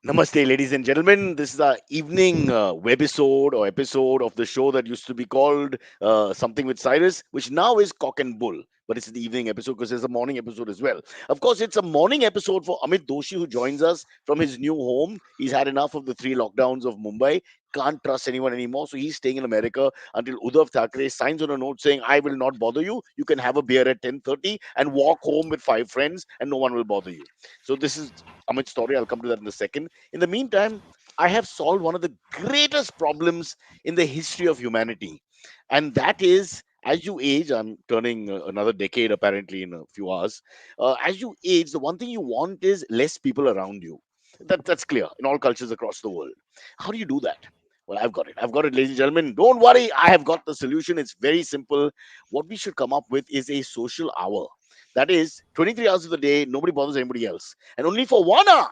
Namaste, ladies and gentlemen. This is our evening webisode or episode of the show that used to be called Something with Cyrus, which now is Cock and Bull. But it's the evening episode because there's a morning episode as well. Of course, it's a morning episode for Amit Doshi, who joins us from his new home. He's had enough of the three lockdowns of Mumbai. Can't trust anyone anymore. So he's staying in America until Uddhav Thackeray signs on a note saying, I will not bother you. You can have a beer at 10:30 and walk home with five friends and no one will bother you. So this is Amit's story. I'll come to that in a second. In the meantime, I have solved one of the greatest problems in the history of humanity. And that is, as you age, I'm turning another decade apparently in a few hours. As you age, the one thing you want is less people around you. That's clear in all cultures across the world. How do you do that? Well, I've got it. I've got it, ladies and gentlemen. Don't worry. I have got the solution. It's very simple. What we should come up with is a social hour. That is 23 hours of the day. Nobody bothers anybody else. And only for 1 hour,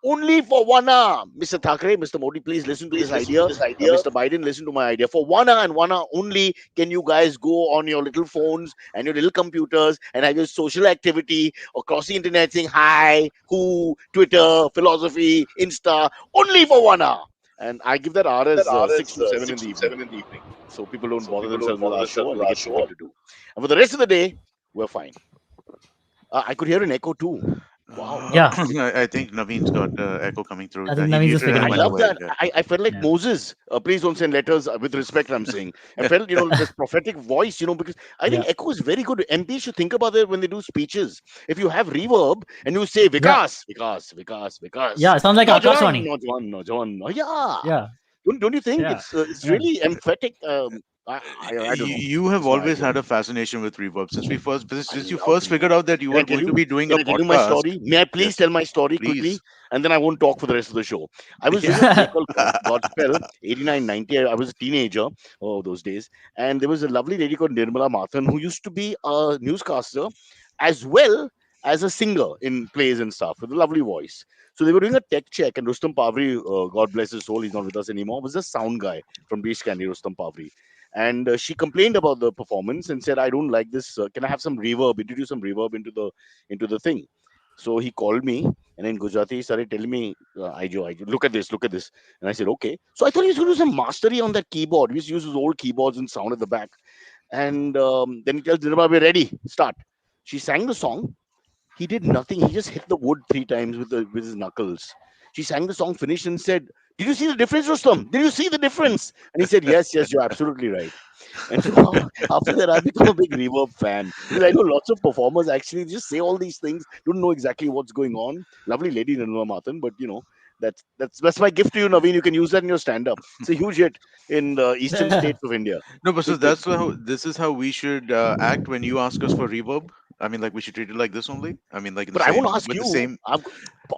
only for 1 hour. Mr. Thackeray, Mr. Modi, please listen to this idea. Mr. Biden, listen to my idea. For 1 hour and 1 hour only, can you guys go on your little phones and your little computers and have your social activity across the internet saying hi, who, Twitter, philosophy, Insta, only for 1 hour. And I give that hour as 6 to 7 in the evening. So people don't bother themselves with our show and they get something to do. And for the rest of the day, we're fine. I could hear an echo too. Wow. Yeah, I think Naveen's got echo coming through. I think He Naveen's just muted and I figuring it went love out. away. that. Yeah. I felt like Yeah. Moses. Please don't send letters with respect. I'm saying. I felt, this prophetic voice, because I think Yeah. echo is very good. MPs should think about it when they do speeches. If you have reverb and you say Yeah. Vikas, Vikas, Vikas, Vikas, Yeah. It sounds like no John, Akashwani. no John, no John, no yeah. Yeah. Don't you think Yeah. it's Yeah. really emphatic? I don't know. You have It's my always idea. had a fascination with reverb I since you love first figured reverb. out that you Can I were tell going to you? be doing Can a I tell you my podcast. story? May I please Yes, tell my story quickly? please. And then I won't talk for the rest of the show. I was doing a play Yeah. called Godspell, 89, 90. I was a teenager, those days. And there was a lovely lady called Nirmala Mathan who used to be a newscaster as well as a singer in plays and stuff with a lovely voice. So they were doing a tech check, and Rustam Pavri, God bless his soul, he's not with us anymore, was a sound guy from Beach Candy, Rustam Pavri. And she complained about the performance and said, "I don't like this. Can I have some reverb? Introduce some reverb into the thing." So he called me, and in Gujarati, he started telling me, Aijo, look at this. And I said, okay. So I thought he was going to do some mastery on that keyboard. He used to use his old keyboards and sound at the back. And then he tells Nirma, we're ready, start. She sang the song. He did nothing. He just hit the wood three times with his knuckles. She sang the song, finished, and said, "Did you see the difference, Rustam? Did you see the difference?" And he said, "Yes, yes, you're absolutely right." And so after that, I've become a big reverb fan because I know lots of performers actually just say all these things, don't know exactly what's going on. Lovely lady, Nirmala Mathan, but that's my gift to you, Naveen. You can use that in your stand-up. It's a huge hit in the eastern states of India. No, but so Big, big. that's how this is how we should act when you ask us for reverb. I mean, like we should treat it like this only. I mean, like in the But I won't same ask with the you. same.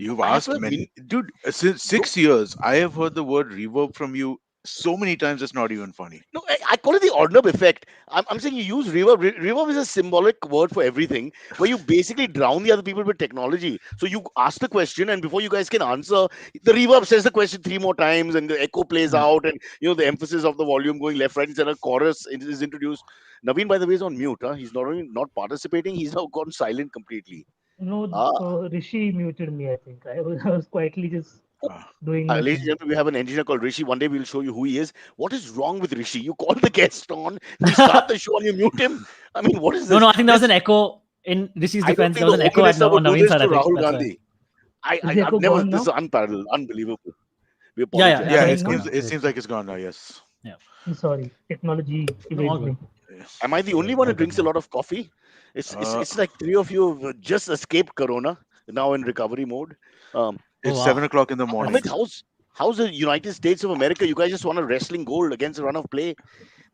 You've I have to asked have many, dude. Since no, 6 years, I have heard the word reverb from you so many times. It's not even funny. no, I call it the Ordnab effect. I'm saying you use reverb. Reverb is a symbolic word for everything, where you basically drown the other people with technology. So you ask the question, and before you guys can answer, the reverb says the question three more times, and the echo plays Mm. out, and the emphasis of the volume going left, right, and a chorus is introduced. Naveen, by the way, is on mute. Huh? He's not only not participating, he's now gone silent completely. No, Ah, Rishi muted me, I think. I was quietly just Uh, doing Ladies and nothing. gentlemen, we have an engineer called Rishi. One day we'll show you who he is. What is wrong with Rishi? You call the guest on, we start the show and you mute him. I mean, what is No, this? no. I think there was This an echo in Rishi's I don't defense. think There the was an Home echo Minister on would do Naveen's this side. to I think Rahul that's why. Gandhi. Is the I've echo never. gone This is now? unparalleled, unbelievable. We Yeah, yeah, I apologize. think Fine it's good now? seems now. it Great. seems like it's gone now. Yes. Yeah. I'm sorry. Technology No, all evades good. me. Am I the All only good. one All who good, drinks a man. lot of coffee? It's Uh, it's like three of you have just escaped Corona, now in recovery mode. Um, Oh it's wow. 7 o'clock in the morning. Amit, how's the United States of America? You guys just won a wrestling gold against a run of play.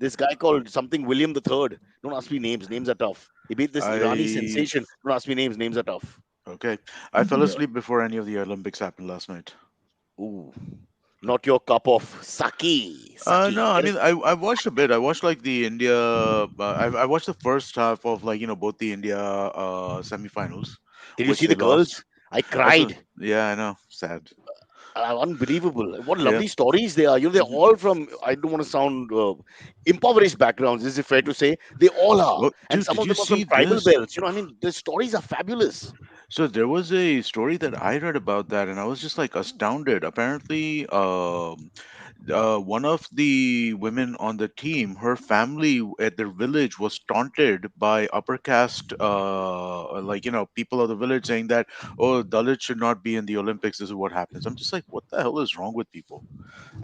This guy called something William the Third. Don't ask me names. Names are tough. He beat this Irani I sensation. Don't ask me names. Names are tough. Okay. I fell Yeah. asleep before any of the Olympics happened last night. Ooh, not your cup of sake. No, Sake. I Get mean, it? I watched a bit. I watched like the India. I watched the first half of like both the India semifinals, Did you which see they the lost. girls? I Also, cried. yeah, I know, sad. Unbelievable. What Yeah. lovely stories they are. They're Mhm. all from, I don't want to sound impoverished backgrounds. Is it fair to say? They all are. Oh, And dude, some did of you them are from see tribal this? belts. I mean, the stories are fabulous. So there was a story that I read about that, and I was just like astounded. Apparently, one of the women on the team, her family at their village was taunted by upper caste, people of the village, saying that, oh, Dalits should not be in the Olympics. This is what happens. I'm just like, what the hell is wrong with people?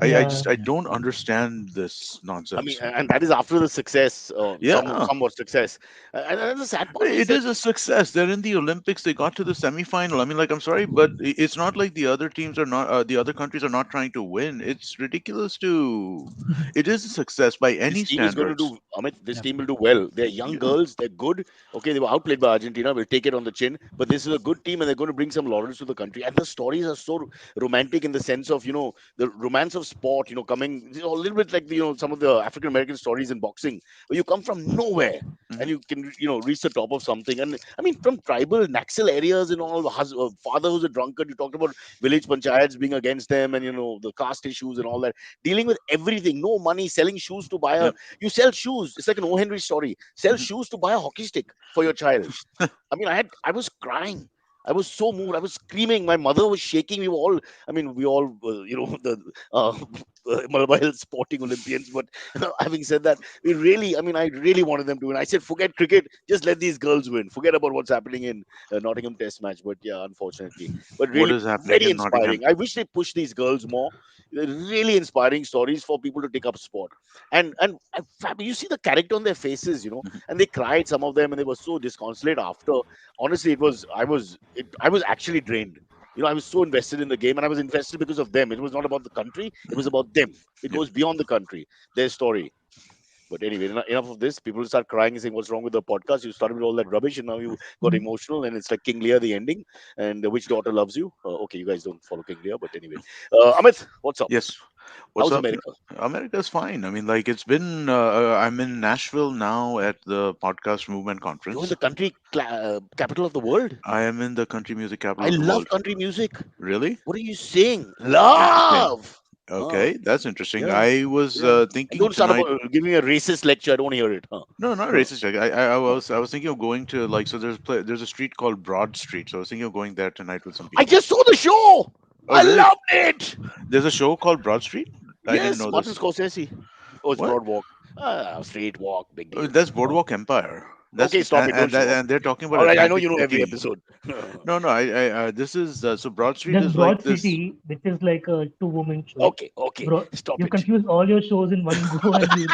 Yeah, I don't understand this I mean, nonsense. and that is after the success, Yeah. somewhat success. And the sad part is It that is a success. They're in the Olympics. They got to the semifinal. I mean, like, I'm sorry, but it's not like the other teams are not, the other countries are not trying to win. It's ridiculous to. It is a success by this any team is going to standards. do, Amit, this Yeah. team will do well. They're young Yeah. girls. They're good. Okay, they were outplayed by Argentina. We'll take it on the chin. But this is a good team, and they're going to bring some laurels to the country. And the stories are so romantic in the sense of, the romance of sport, coming a little bit like, some of the African American stories in boxing, where you come from nowhere and Hmm. you can, reach the top of something. And I mean, from tribal Naxal areas and all, father who's a drunkard, you talked about village panchayats being against them, and, the caste issues and all that, dealing with everything, no money, selling shoes to buy a, Yep. you sell shoes, it's like an O. Henry story, sell Hmm. shoes to buy a hockey stick for your child. I mean, I was crying. I was so moved. I was screaming. My mother was shaking. We were all, I mean, we all, the uh, Malabar sporting Olympians. But having said that, I mean, I really wanted them to win. I said, forget cricket, just let these girls win. Forget about what's happening in Nottingham Test match. But yeah, unfortunately, but What really is happening very in Nottingham? inspiring. I wish they push these girls more. They're really inspiring stories for people to take up sport. And you see the character on their faces, Mhm. and they cried, some of them, and they were so disconsolate after. Honestly, I was actually drained. I was so invested in the game, and I was invested because of them. It was not about the country, it was Mhm. about them. It Yep. goes beyond the country, their story. But anyway, enough of this. People start crying and saying, what's wrong with the podcast? You started with all that rubbish, and now you got emotional, and it's like King Lear, the ending. And which daughter loves you? Okay, you guys don't follow King Lear, but anyway. Amit, what's up? Yes. What's How's up? America? America's fine. I mean, like, it's been. I'm in Nashville now at the Podcast Movement You're in the Conference. country capital of the world. I am in the country music capital I of the love world. country music. Really? What are you saying? Interesting. Love. Huh. Okay, that's interesting. Yeah. I was Yeah. And thinking don't start tonight. about giving me a racist lecture. I don't want to hear it. Huh. No, not Huh. racist. I was thinking of going to, like, so there's a street called Broad Street. So I was thinking of going there tonight with some I people. just saw the show. Oh, I really? loved it. There's a show called Broad Street. I didn't Yes, know Martin this. Scorsese. Oh, it's What? Broadwalk. Straight walk, big deal. That's Huh. Boardwalk Empire. That's Okay, stop it. Don't show off. and they're talking about All right, I know Atlantic you know every City. episode. No, no. This is so Broad Street there's is like Broad this. City, which is like a two-woman show. Okay, okay, Bro, stop you it. confuse all your shows in one go, and you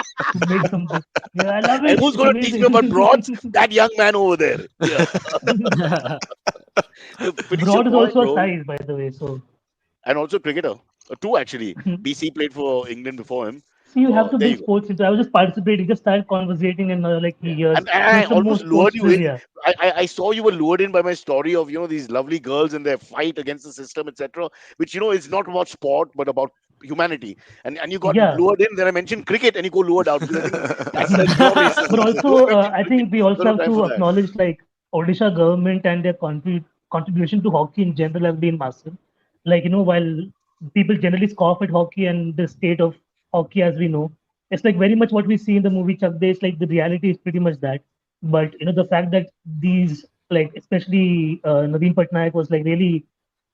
make something. Yeah, I love And it. who's It's going to teach me about broads? amazing. That young man over there. Yeah. Finish your Broad is point, also a bro. size, by the way. So, And also cricketer. Two actually. BC played for England before him. see, you have to There be you go. sports into. I was just participating, just started conversating, and like he Yeah. hears. And No, I it's the more almost lured sports you in. trivia. I saw you were lured in by my story of these lovely girls and their fight against the system, etc. Which is not about sport but about humanity. And you got Yeah, lured in. Then I mentioned cricket, and you go lured out because I think that's pure but racism. I said, also don't mention I cricket. think we also Don't have have time for to that. acknowledge like Odisha government and their contribution to hockey in general have been massive. Like while people generally scoff at hockey and the state of hockey as we know, it's like very much what we see in the movie Chak De. It's like the reality is pretty much that. But the fact that these like especially Navin Patnaik was like really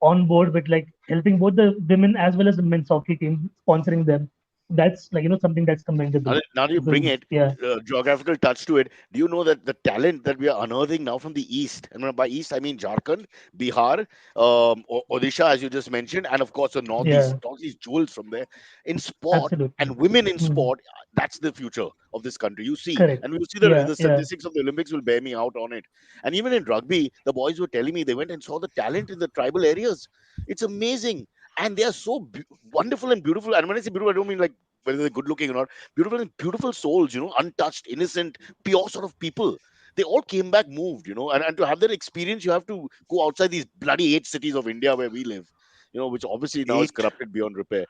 on board with like helping both the women as well as the men's hockey team, sponsoring them. That's like something that's commendable Now that you bring because it, yeah. geographical touch to it. Do you know that the talent that we are unearthing now from the east, and by east I mean Jharkhand, Bihar, Odisha, as you just mentioned, and of course the northeast, Yeah, all these jewels from there in sport absolutely. and women in Mm, sport. That's the future of this country. You see, correct. and we will see Yeah, the yeah. statistics of the Olympics will bear me out on it. And even in rugby, the boys were telling me they went and saw the talent in the tribal areas. It's amazing, and they are so wonderful and beautiful. And when I say beautiful, I don't mean like whether they're good looking or not. Beautiful and beautiful souls, untouched, innocent, pure sort of people. They all came back moved, and to have that experience, you have to go outside these bloody 8 cities of India where we live. Which obviously now is Eight. corrupted beyond repair.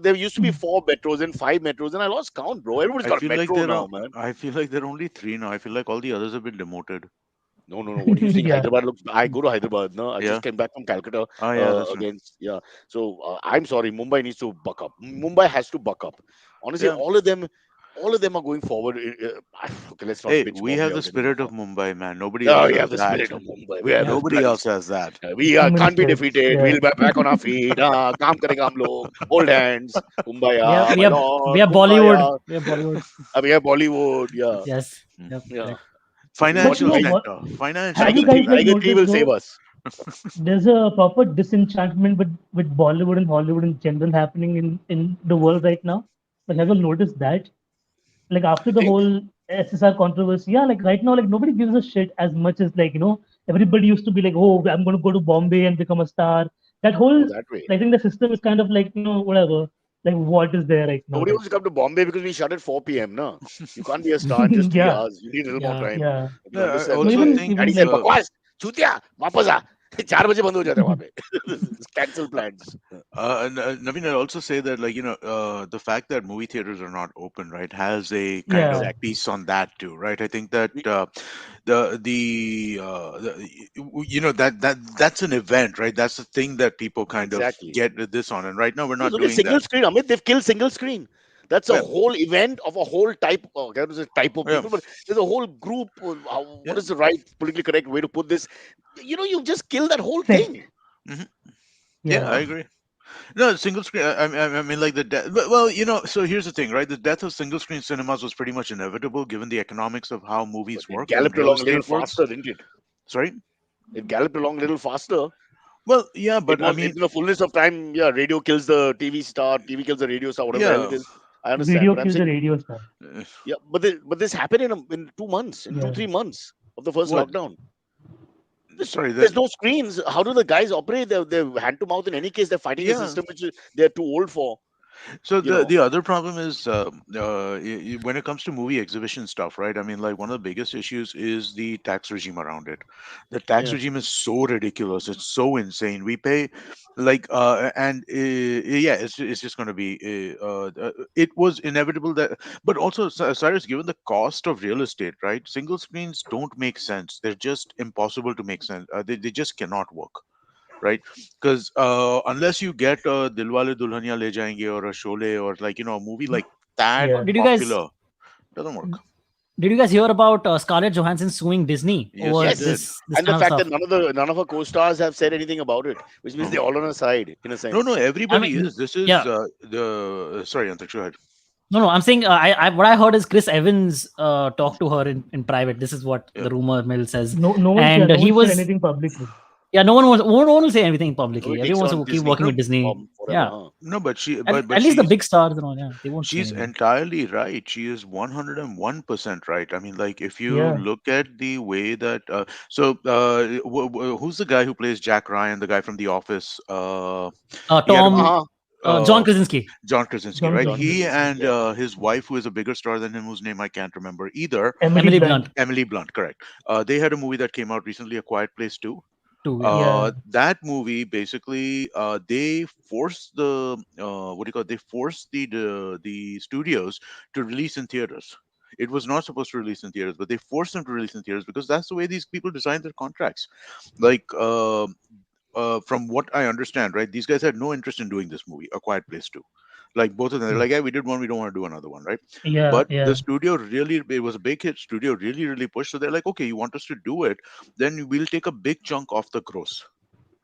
There used to be Mm. 4 metros and 5 metros, and I lost count, bro. Everybody's I got a feel like metro there now, are. man. I feel like there are only three now. I feel like all the others have been demoted. No, no, no. What do you think? Yeah. Hyderabad looks. I go to Hyderabad. No, I just Yeah. came back from Calcutta Oh, yeah. That's right. against. Yeah. So I'm sorry. Mumbai needs to buck up. Mumbai has to buck up. Honestly, Yeah. all of them. all of them are going forward. Okay, let's not Hey, bitch we Bombay have the out anymore. spirit of Mumbai, man. Nobody Yeah, else we has have the that. spirit of Mumbai. We have the Yeah. Nobody bloody. else has that. We Too many can't be spirits. defeated. Yeah. We'll be back on our feet. Kaam karenge hum log. Hold hands. We are Kumbaya, we my are we lord. are Bollywood. Kumbaya. We are Bollywood. We have Bollywood. Yeah, Yes. Hmm. Yep. yeah. Correct. You know what? But Financial what sector. Financial have you Tiger guys 3. sector. like Tiger 3 noticed will save though? us. There's a proper disenchantment with Bollywood and Hollywood in general happening in the world right now. Like, have you noticed that? Like after You the think? whole SSR controversy, yeah, like right now, like nobody gives a shit as much as like everybody used to be like, oh, I'm going to go to Bombay and become a star. That Oh, whole, that way. I think the system is kind of like whatever, like what is there right now? Nobody Right wants to come to Bombay because we shut at 4 p.m. No, you can't be a star in now. just 3 Yeah, hours. You need a little more Yeah. time. yeah. If you Yeah, I understand No, the also even think daddy even said, like "Bakwas, chutiya, वापस आ." 4 बजे बंद हो जाता है वहाँ पे. Cancel plans. Naveen, I also say that, like, the fact that movie theaters are not open, right, has a kind of yeah, Exactly. piece on that too, right? I think that We- that's an event, right? That's the thing that people kind of Exactly. get this on, and right now we're Because not look at doing that. single screen, Amit. They've killed single screen. That's a Yeah, whole event of a whole type. I can't say type of yeah, people, but there's a whole group. What yeah. is the right politically correct way to put this? You just kill that whole sect. thing. Hmm. Yeah, Yeah, I agree. No, single screen. I mean, like the death. Well, so here's the thing, right? The death of single screen cinemas was pretty much inevitable given the economics of how But movies it work and galloped real along a little estate works. faster, didn't it? Sorry. It galloped along a little faster. Well, yeah, It but I was mean, in the fullness of time. Yeah, radio kills the TV star. TV kills the radio star. Whatever the hell yeah. it is. I understand, video but I'm kills the saying, radio star. yeah, but this happened in 2 months, in two Yeah, three months of the first What? lockdown. Sorry. There's no screens. How do the guys operate? They're hand to mouth. In any case, they're fighting a Yeah. system which they're too old for. So You the know. the other problem is when it comes to movie exhibition stuff, right? I mean, like one of the biggest issues is the tax regime around it. The tax Yeah. regime is so ridiculous. It's so insane. We pay like and yeah, it's just going to be it was inevitable that, but also Cyrus, given the cost of real estate, right? Single screens don't make sense. They're just impossible to make sense. They just cannot work, right? Because unless you get Dilwale Dulhania Le Jayenge or a Sholay or, like, a movie like that Oh, yeah. did you guys popular, doesn't work. hear about Scarlett Johansson suing Disney Yes, over I did. Yes, this and the kind of fact that stuff? none of her co-stars have said anything about it, which means Uh-huh. they're all on her side in a No, no, sense. I everybody mean, is. This is yeah. the sorry, Antariksh, go ahead. No, I'm saying I what I heard is Chris Evans talked to her in private. This is what Yeah. the rumor mill says, No one, yeah, and no he one said was anything publicly. yeah. No one will say anything publicly. Nobody Everyone takes her wants on to keep Disney working No, with Disney. forever, Yeah, huh? no, but she, at least the big stars and all. Yeah, they won't say she's anything. entirely right. She is 101% right. I mean, like, if you Yeah, look at the way that who's the guy who plays Jack Ryan, the guy from The Office? He had a movie. Tom Uh-huh. John Uh, Krasinski. John Krasinski, John right? John He Krasinski, Krasinski, and yeah. his wife, who is a bigger star than him, whose name I can't remember either, Emily Emily Blunt. Blunt Emily Blunt, correct. They had a movie that came out recently, A Quiet Place 2. too. Yeah. Yeah, That movie basically, they forced what do you call it? They forced the studios to release in theaters. It was not supposed to release in theaters, but they forced them to release in theaters because that's the way these people design their contracts. Like, from what I understand, right, these guys had no interest in doing this movie, A Quiet Place 2. Like, both of them, they're like, yeah, we did one, we don't want to do another one, right? yeah, But the yeah. studio really, it was a big hit. Studio really, really pushed. So they're like, okay, you want us to do it? Then we'll take a big chunk off the gross,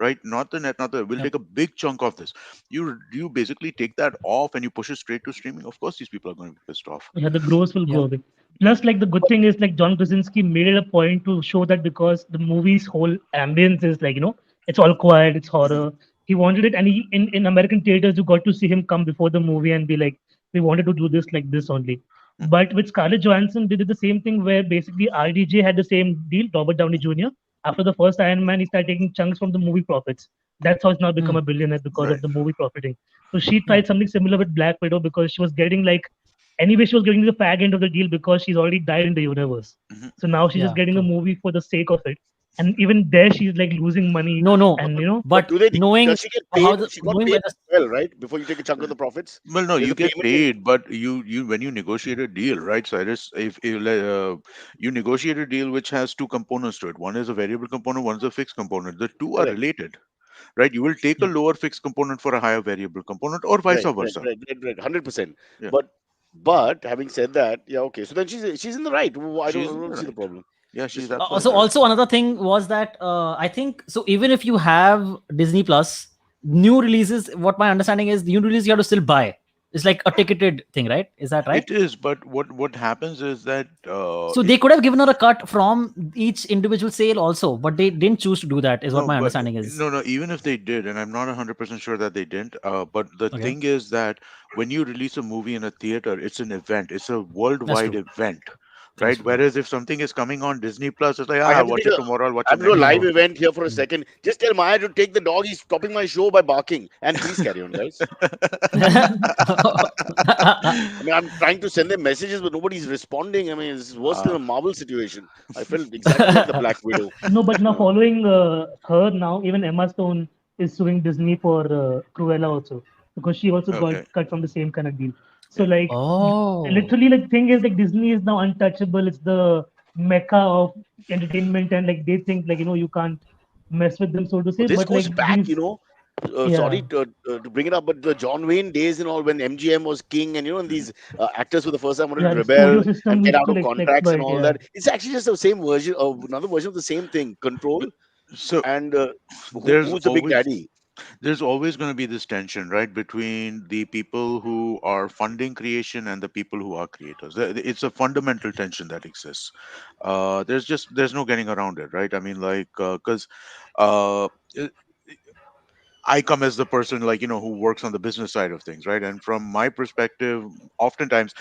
right? Not the net, not the. We'll Yep. take a big chunk of this. You basically take that off and you push it straight to streaming. Of course, these people are going to be pissed off. Yeah, the gross will Yep. go away. Yeah. Plus, like the good thing is like John Krasinski made it a point to show that because the movie's whole ambience is like it's all quiet, it's Mhm. horror. He wanted it, and he in American theaters you got to see him come before the movie and be like, we wanted to do this like this only. Mm. But with Scarlett Johansson, they did the same thing where basically RDJ had the same deal, Robert Downey Jr. After the first Iron Man, he started taking chunks from the movie profits. That's how he's now become Mm, a billionaire because Right. of the movie profiting. So she yeah. tried something similar with Black Widow because she was getting like anyway, she was getting the fag end of the deal because she's already died in the universe. Hmm. So now she's just Yeah. getting a True. movie for the sake of it. And even there, she's like losing money. No, no. And But But do they? knowing Does she get how paid? the She got knowing paid where the as well, right? Before you take a chunk of the profits, Well, no, there's you a get payment. paid, but you when you negotiate a deal, right, Cyrus? If you negotiate a deal which has two components to it, one is a variable component, one is a fixed component. The two are Correct. related, right? You will take a yeah. lower fixed component for a higher variable component, or vice Right. Right. versa. Right. Right. Right. 100%. Yeah. But But having said that, yeah, okay. So then she's in the right. She's I in don't the see the right. problem. Yeah, she's Just So absolutely right. also another thing was that I think so even if you have Disney Plus, new releases, what my understanding is, the new release you have to still buy. It's like a ticketed thing, right? Is that right? It is, but what happens is that So they could have given her a cut from each individual sale also, but they didn't choose to do that, is what no, my but understanding is. no, no. Even if they did, and I'm not 100% sure that they didn't. But the Okay, thing is that when you release a movie in a theater, it's an event. It's a that's worldwide true. event, That's right? true. Whereas if something is coming on Disney Plus, it's like, I ah, I'll have to watch take it a tomorrow. I'll I watch have it to do a next live week. Mm, event here for a mm. second. Just tell Maya to take the dog. He's stopping my show by barking. And please carry on, guys. I mean, I'm trying to send them messages, but nobody's responding. I mean, it's worse than uh, a Marvel situation. I felt exactly like the Black Widow. No, but now Uh, following her now, even Emma Stone is suing Disney for Cruella also because she also got okay, cut from the same kind of deal. So yeah. like Oh, literally like thing is like Disney is now untouchable. It's the mecca of entertainment and like they think like you can't mess with them so to say. this But goes like back, these sorry yeah to bring it up, but the John Wayne days and all, when MGM was king, and and Mhm. these actors for the first time wanted yeah to the studio rebel system and get used out to of like contracts and exploit all yeah. that. It's actually just the same version, another version of the same thing. Control So and there's who's the big always daddy? there's always going to be this tension, right, between the people who are funding creation and the people who are creators. It's a fundamental tension that exists. There's no getting around it, right? I mean, like, because uh, uh, I come as the person, like, who works on the business side of things, right? And from my perspective, oftentimes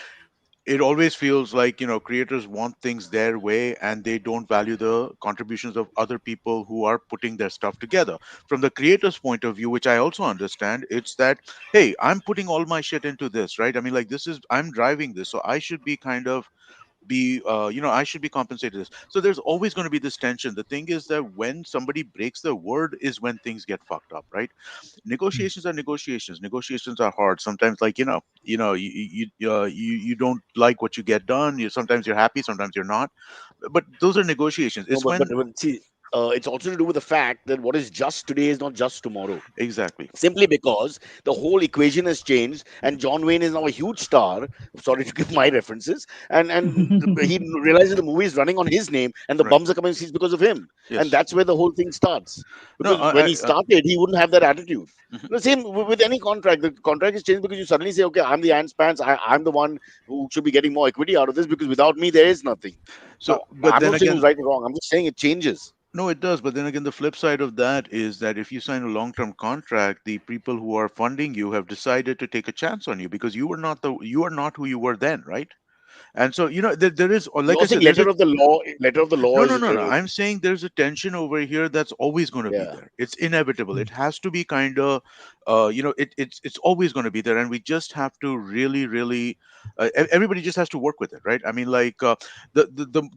it always feels like, creators want things their way and they don't value the contributions of other people who are putting their stuff together. From the creator's point of view, which I also understand, it's that, hey, I'm putting all my shit into this, right? I mean, like, I'm driving this, so I should be kind of be I should be compensated this. So there's always going to be this tension. The thing is that when somebody breaks their word is when things get fucked up, right? Negotiations are hard sometimes. Like, you don't like what you get done. Sometimes you're happy, sometimes you're not, but those are negotiations. No, It's when but see, it's also to do with the fact that what is just today is not just tomorrow. exactly. Simply because the whole equation has changed, and John Wayne is now a huge star. Sorry to give my references, and he realizes the movie is running on his name, and the Right. bums are coming seats because of him, and Yes. that's where the whole thing starts. No, Because when he started, he wouldn't have that attitude. mhm. The same with any contract. The contract is changed because you suddenly say, "Okay, I'm the ants pants. I'm the one who should be getting more equity out of this because without me, there is nothing." So Now, but I'm then not saying it again, was right or wrong. I'm just saying it changes. no, it does. But then again, the flip side of that is that if you sign a long-term contract, the people who are funding you have decided to take a chance on you because you are not who you were then, right? And so, there is, or like I You're said, saying there's a letter of the law no, no, is no, no. I'm saying there's a tension over here that's always going to be yeah. there. It's inevitable. It has to be kind of, it's always going to be there, and we just have to really, really, everybody just has to work with it, right? I mean, like, the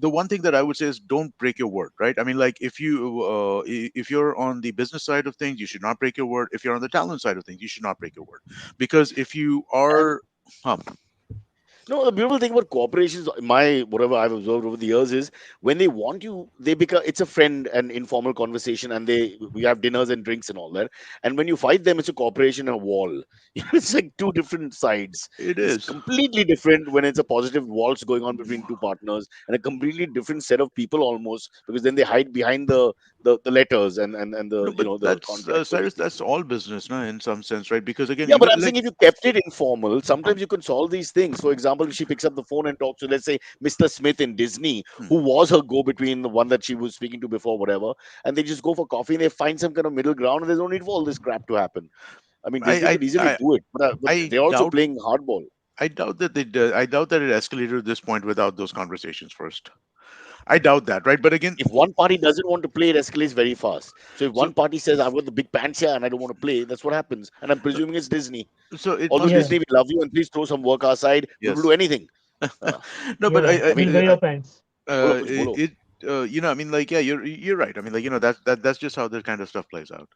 one thing that I would say is don't break your word, right? I mean, like, if you're on the business side of things, you should not break your word. If you're on the talent side of things, you should not break your word, because if you And are, um, no, the beautiful thing about corporations, my whatever I've observed over the years is when they want you, they become it's a friend and informal conversation, and we have dinners and drinks and all that. And when you fight them, it's a corporation and a wall. It's like two different sides. it It's is. completely different when it's a positive waltz going on between two partners, and a completely different set of people almost because then they hide behind the letters and the No, but the that's contract, so to Cyrus. speak. That's all business, no, in some sense, right? Because again, Yeah, but I'm like, saying if you kept it informal, sometimes you can solve these things. For example, if she picks up the phone and talks to, let's say, Mr. Smith in Disney, hmm, who was her go between, the one that she was speaking to before, whatever, and they just go for coffee and they find some kind of middle ground, and there's no need for all this crap to happen. I mean, Disney could I, easily I, do it, but I they're also doubt, playing hardball. I doubt that they did. I doubt that it escalated to this point without those conversations first. I doubt that, right? But again, If one party doesn't want to play, it escalates very fast. So if so one party says, I've got the big pants here and I don't want to play, that's what happens. And I'm presuming it's Disney. so it Although must be Yeah, Disney, we love you and please throw some work our side, we will yes. do anything. Uh, No, but yeah, I mean, we'll wear your pants. bolo kuch bolo. it I mean, like, yeah, you're right. I mean, like, that's just how this kind of stuff plays out.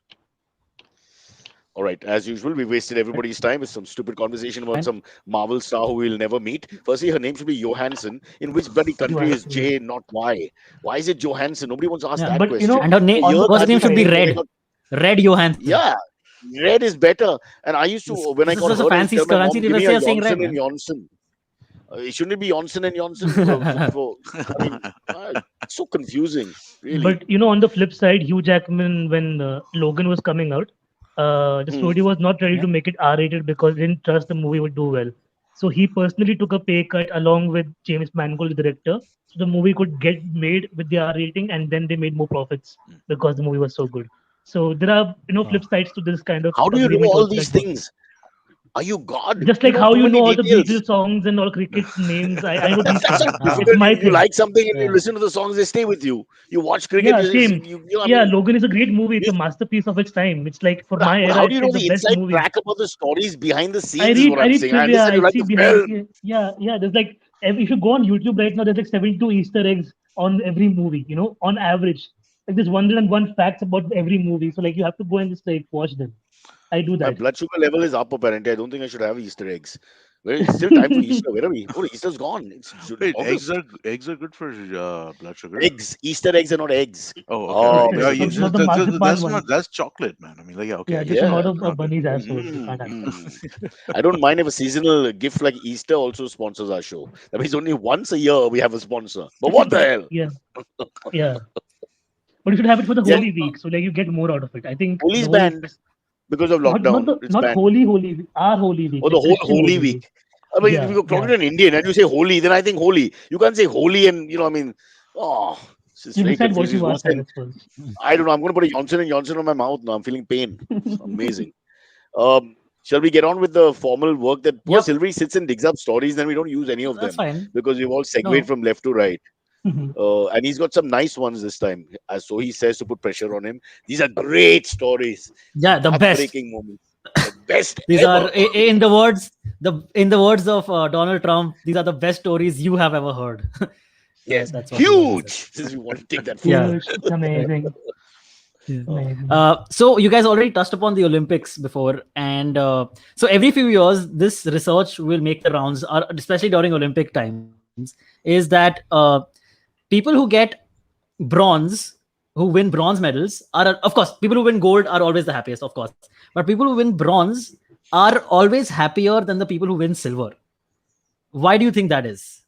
All right, as usual, we wasted everybody's time with some stupid conversation about Fine. some Marvel star who we'll never meet. Firstly, her name should be Johansson. In which bloody country is Johansson. J, not Y? Why is it Johansson? Nobody wants to ask Yeah, that But question. and her name, For on the years, first I've plus name been should be saying side, when I Red. got, Red Johansson. yeah, red is better. And I used to, This, when I this is got just a hurt, I used fancy to tell my currency mom, give me reverse a way of saying red, Johnson and man. Johnson. Shouldn't it be Johnson and Johnson for I mean, it's so confusing, really. But on the flip side, Hugh Jackman, when Logan was coming out, the Hmm. studio was not ready Yeah. to make it R-rated because they didn't trust the movie would do well. So he personally took a pay cut along with James Mangold, the director, so the movie could get made with the R rating, and then they made more profits because the movie was so good. So there are Oh. flip sides to this kind of How do you know agreement all also these that works. things? Are you God? Just You like know how too you many know all the details. Beatles songs and all cricket names, I know these That's things. not Ah. It's difficult. my You thing. like something and you Yeah. listen to the songs, they stay with you. You watch cricket, Yeah, you just, same. I Yeah, mean, Logan is a great movie. It's you, a masterpiece of its time. It's like for my but era, how do it's you like know the the best inside movie. track about the stories behind the I scenes? Is read what I I'm read saying. I trivia. understand I you like see the behind. film. Yeah. There's like if you go on YouTube right now, there's like 72 Easter eggs on every movie. On average, like there's 101 facts about every movie. So like you have to go and just like watch them. I do My that. blood sugar level is up apparently. I don't think I should have Easter eggs. Well, it's still time for Easter. Where are we? Oh, Easter's gone. It's Wait, August. eggs are good for blood sugar. Eggs. Easter eggs are not eggs. Oh, okay, Oh, okay. Correct, Yeah, Mr. correct. you, Not the that's marzipan not ones. that's chocolate, man. I mean, like, yeah, okay, Yeah, I just get a it. lot Yeah. That's of not good. bunnies assholes. You can't have that. Mm. I don't mind if a seasonal gift like Easter also sponsors our show. That means only once a year we have a sponsor. But what the hell? Yeah, yeah. But you should have it for the Yeah, So Holy Week, so like you get more out of it. I think the Holi's whole banned because of not lockdown. the It's not banned. Holy Week, our Holy Week, Or the like whole Christian Holy Holy Week. Week. I mean, if Yeah, you talk yeah. to an Indian and you say holy, then I think holy. You can't say holy and I mean, oh, it's You very decide what confusing. you It's are, worse than Cyrus, first. I don't know. I'm going to put a Johnson and Johnson on my mouth now. I'm feeling pain. It's amazing. Shall we get on with the formal work that poor yep, Silvery sits and digs up stories, then we don't use any of that's them fine. because we've all segued No. from left to right. And he's got some nice ones this time. So he says to put pressure on him. These are great stories, Yeah, the best. heartbreaking moments, the best These ever. are in the words of Donald Trump. These are the best stories you have ever heard. Yes, That's what he always says. huge. Since we want to take that Yeah. further. Huge. It's amazing. Yeah. Amazing. So you guys already touched upon the Olympics before, and so every few years, this research will make the rounds, especially during Olympic times, is that people who get bronze, who win bronze medals, are of course people who win gold are always the happiest, of course, but people who win bronze are always happier than the people who win silver. Why do you think that is?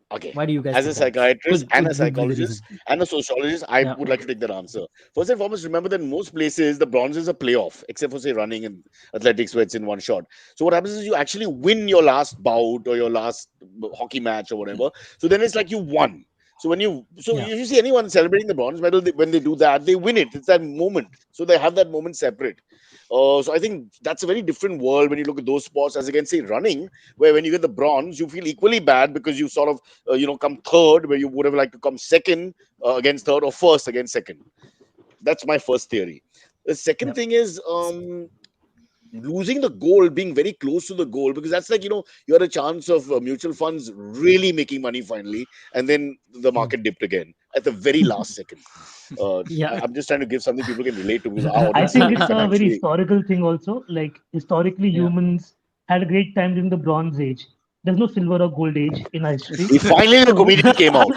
Okay. Why do you guys As a think that is? psychiatrist and a Could be the reason. psychologist and a sociologist, I Yeah. would like to take that answer. First and foremost, remember that in most places the bronze is a playoff, except for say running and athletics where it's in one shot. So what happens is you actually win your last bout or your last hockey match or whatever. So then it's like you won. So Yeah. if you see anyone celebrating the bronze medal, when they do that, they win it. It's that moment. So they have that moment separate. So I think that's a very different world when you look at those sports as against say running, where when you get the bronze, you feel equally bad because you sort of come third, where you would have liked to come second against third or first against second. That's my first theory. The second Yep. thing is losing the goal, being very close to the goal, because that's like you had a chance of mutual funds really making money finally, and then the market dipped again at the very last second. Yeah. I'm just trying to give something people can relate to because our I audience think it's can a very actually. historical thing also. Like historically, Yeah. humans had a great time during the Bronze Age. There's no silver or gold age in our history. Finally, the So comedian came out.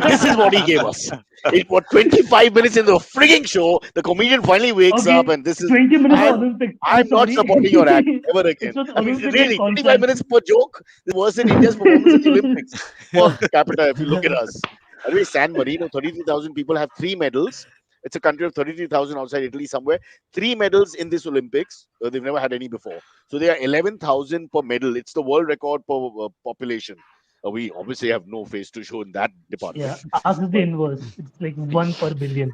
This is what he gave us. It was 25 minutes in the frigging show. The comedian finally wakes up, okay, and this is. 20 minutes of I'm Olympics. I'm I'm not sorry. supporting your act ever It's again. not I mean, Olympics like really, 25 contract. minutes per joke. This is worse than India's performance at the Olympics per capita. If you look at us, by the way, San Marino, 33,000 people have 3 medals. It's a country of 33,000 outside Italy somewhere. 3 medals in this Olympics. They've never had any before. So they are 11,000 per medal. It's the world record per population. We obviously have no face to show in that Yeah, department. ours is the But inverse. It's like 1 per billion.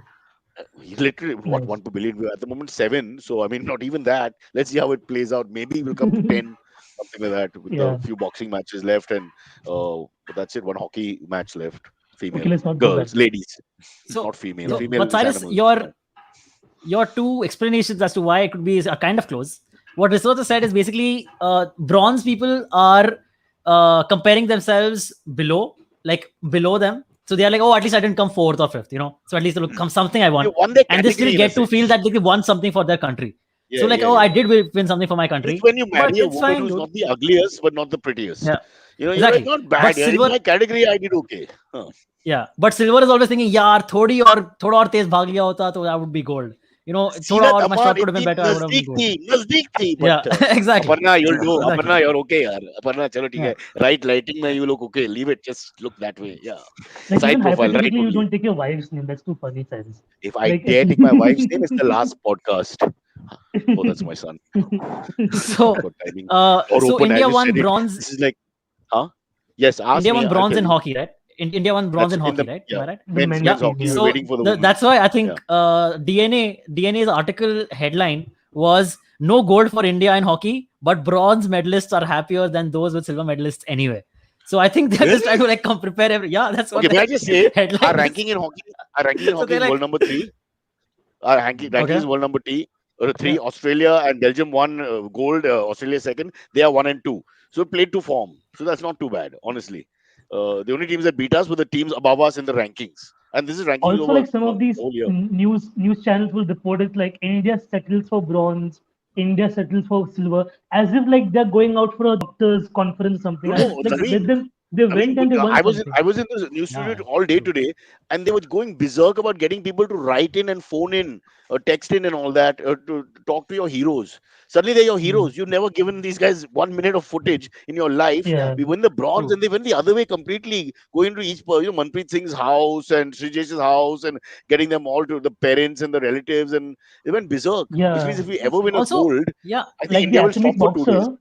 literally, what, Nice. 1 per billion? We're at the moment 7. So, I mean, not even that. Let's see how it plays out. Maybe we'll come to 10, something like that, with a Yeah. few boxing matches left. And that's it. One hockey match left. Okay, Female. let's not go Girls, back. ladies. So, Not female. Yeah. Female but is Cyrus, animals. your two explanations as to why it could be a kind of close. What researchers said is basically bronze people are comparing themselves below them. So they are like, oh, at least I didn't come fourth or fifth, So at least it'll come something I You won. won their And they still category in a get to sense. feel that they won something for their country. Yeah, So like, yeah, oh, yeah. I did win something for my It's country. when you But marry a it's woman fine, who's dude. not the ugliest, but not the prettiest. Yeah, You're like, exactly. not But bad. Yeah. In silver, my category, I did okay. Huh. yeah. But silver is always thinking, yaar, थोड़ा और तेज भाग लिया होता, तो that would be gold. thoda सीरत और my Aman shot could have इतनी been better, I would have been good. नजदीक थी Yeah, but exactly. Aparna you'll do Exactly. Aparna you're okay यार Aparna चलो ठीक Yeah. है right lighting में you look okay leave it just look that way yeah Like even side profile right hypothetically, you only don't take your wife's name. That's too funny, Cyrus. if I Like, dare take my wife's name it's the last podcast oh that's my son So, for timing or so open as India you won said it bronze. this is like huh yes ask India me won I'll bronze tell in you hockey, right? India won bronze that's in in hockey, the right? Am yeah I right? the men's men's Yeah. team, hockey yeah. we're So waiting for the women that's why I yeah think DNA's article headline was no gold for India in hockey, but bronze medalists are happier than those with silver medalists anyway. So I think they're just Really? trying to like come prepare yeah, that's what okay may the I just say our headline is. ranking in hockey our ranking in So hockey they're is world like, number 3 our ranking okay, is world number three. yeah, Australia and Belgium won gold. Australia second. They are 1 and 2. So we played to form. So that's not too bad, honestly. The only teams that beat us were the teams above us in the rankings. And this is rankings Also, over like some of the these whole year. news channels will report it like India settles for bronze, India settles for silver, as if like they're going out for a doctor's conference or something. No, Like Naveen, they I mean, went and they won something. I was in the news studio yeah, all day true. today, and they were going berserk about getting people to write in and phone in, or text in and all that to talk to your heroes. Suddenly they're your Mm. heroes. You've never given these guys 1 minute of footage in your life. Yeah, Yeah, We win the bronze, true. and they went the other way completely, going to each, Manpreet Singh's house and Srijesh's house, and getting them all to the parents and the relatives, and they went berserk. Which means yeah. if we ever win a Also, gold, yeah, I think Like the India will stop Assamese for 2 days. boxer,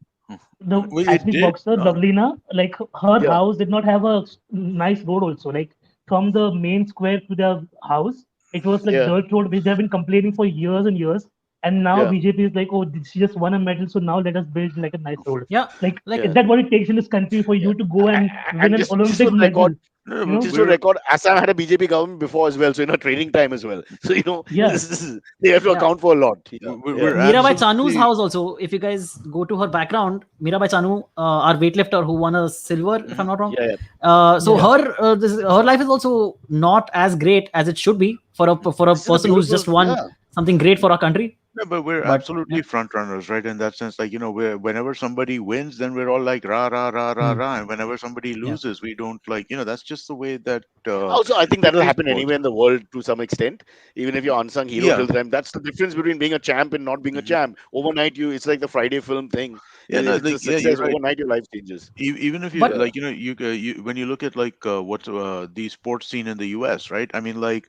the Well, it Assamese did. boxer Davlina, like her Yeah, house did not have a nice road. Also, like from the main square to their house, it was like yeah, dirt road, which they have been complaining for years and years. And now yeah, BJP is like, oh, she just won a medal, so now let us build like a nice road. yeah, Like, like, is yeah. that what it takes in this country for Yeah. you to go and win And an just for Olympic the record, medal? No, You but know? just for the we're record, Assam had a BJP government before as well, so in a training time as well. So Yeah, this is they have to yeah. account for a lot. Yeah, yeah, we're Mirabai Chanu's absolutely. house also. If you guys go to her background, Mirabai Chanu, our weightlifter who won a silver, if I'm Mhm. not wrong. yeah, yeah. So yeah. Yeah. her life is also not as great as it should be for a This is a person who's beautiful. just won Yeah, something great for our country. No, but we're But yeah, absolutely front runners, right? In that sense, like we're whenever somebody wins, then we're all like rah rah rah rah hmm, rah, and whenever somebody yeah, loses, we don't like that's just the way that also, I think the that'll craze happen goes. anywhere in the world to some extent. Even if you're unsung hero Yeah. till the time, that's the difference between being a champ and not being a Mhm. champ. Overnight, it's like the Friday film thing. Yeah, no, If it's a like yeah, you're success right. overnight, your life changes. Even if you but Yeah, like you when you look at like what the sports scene in the US, right? I mean, like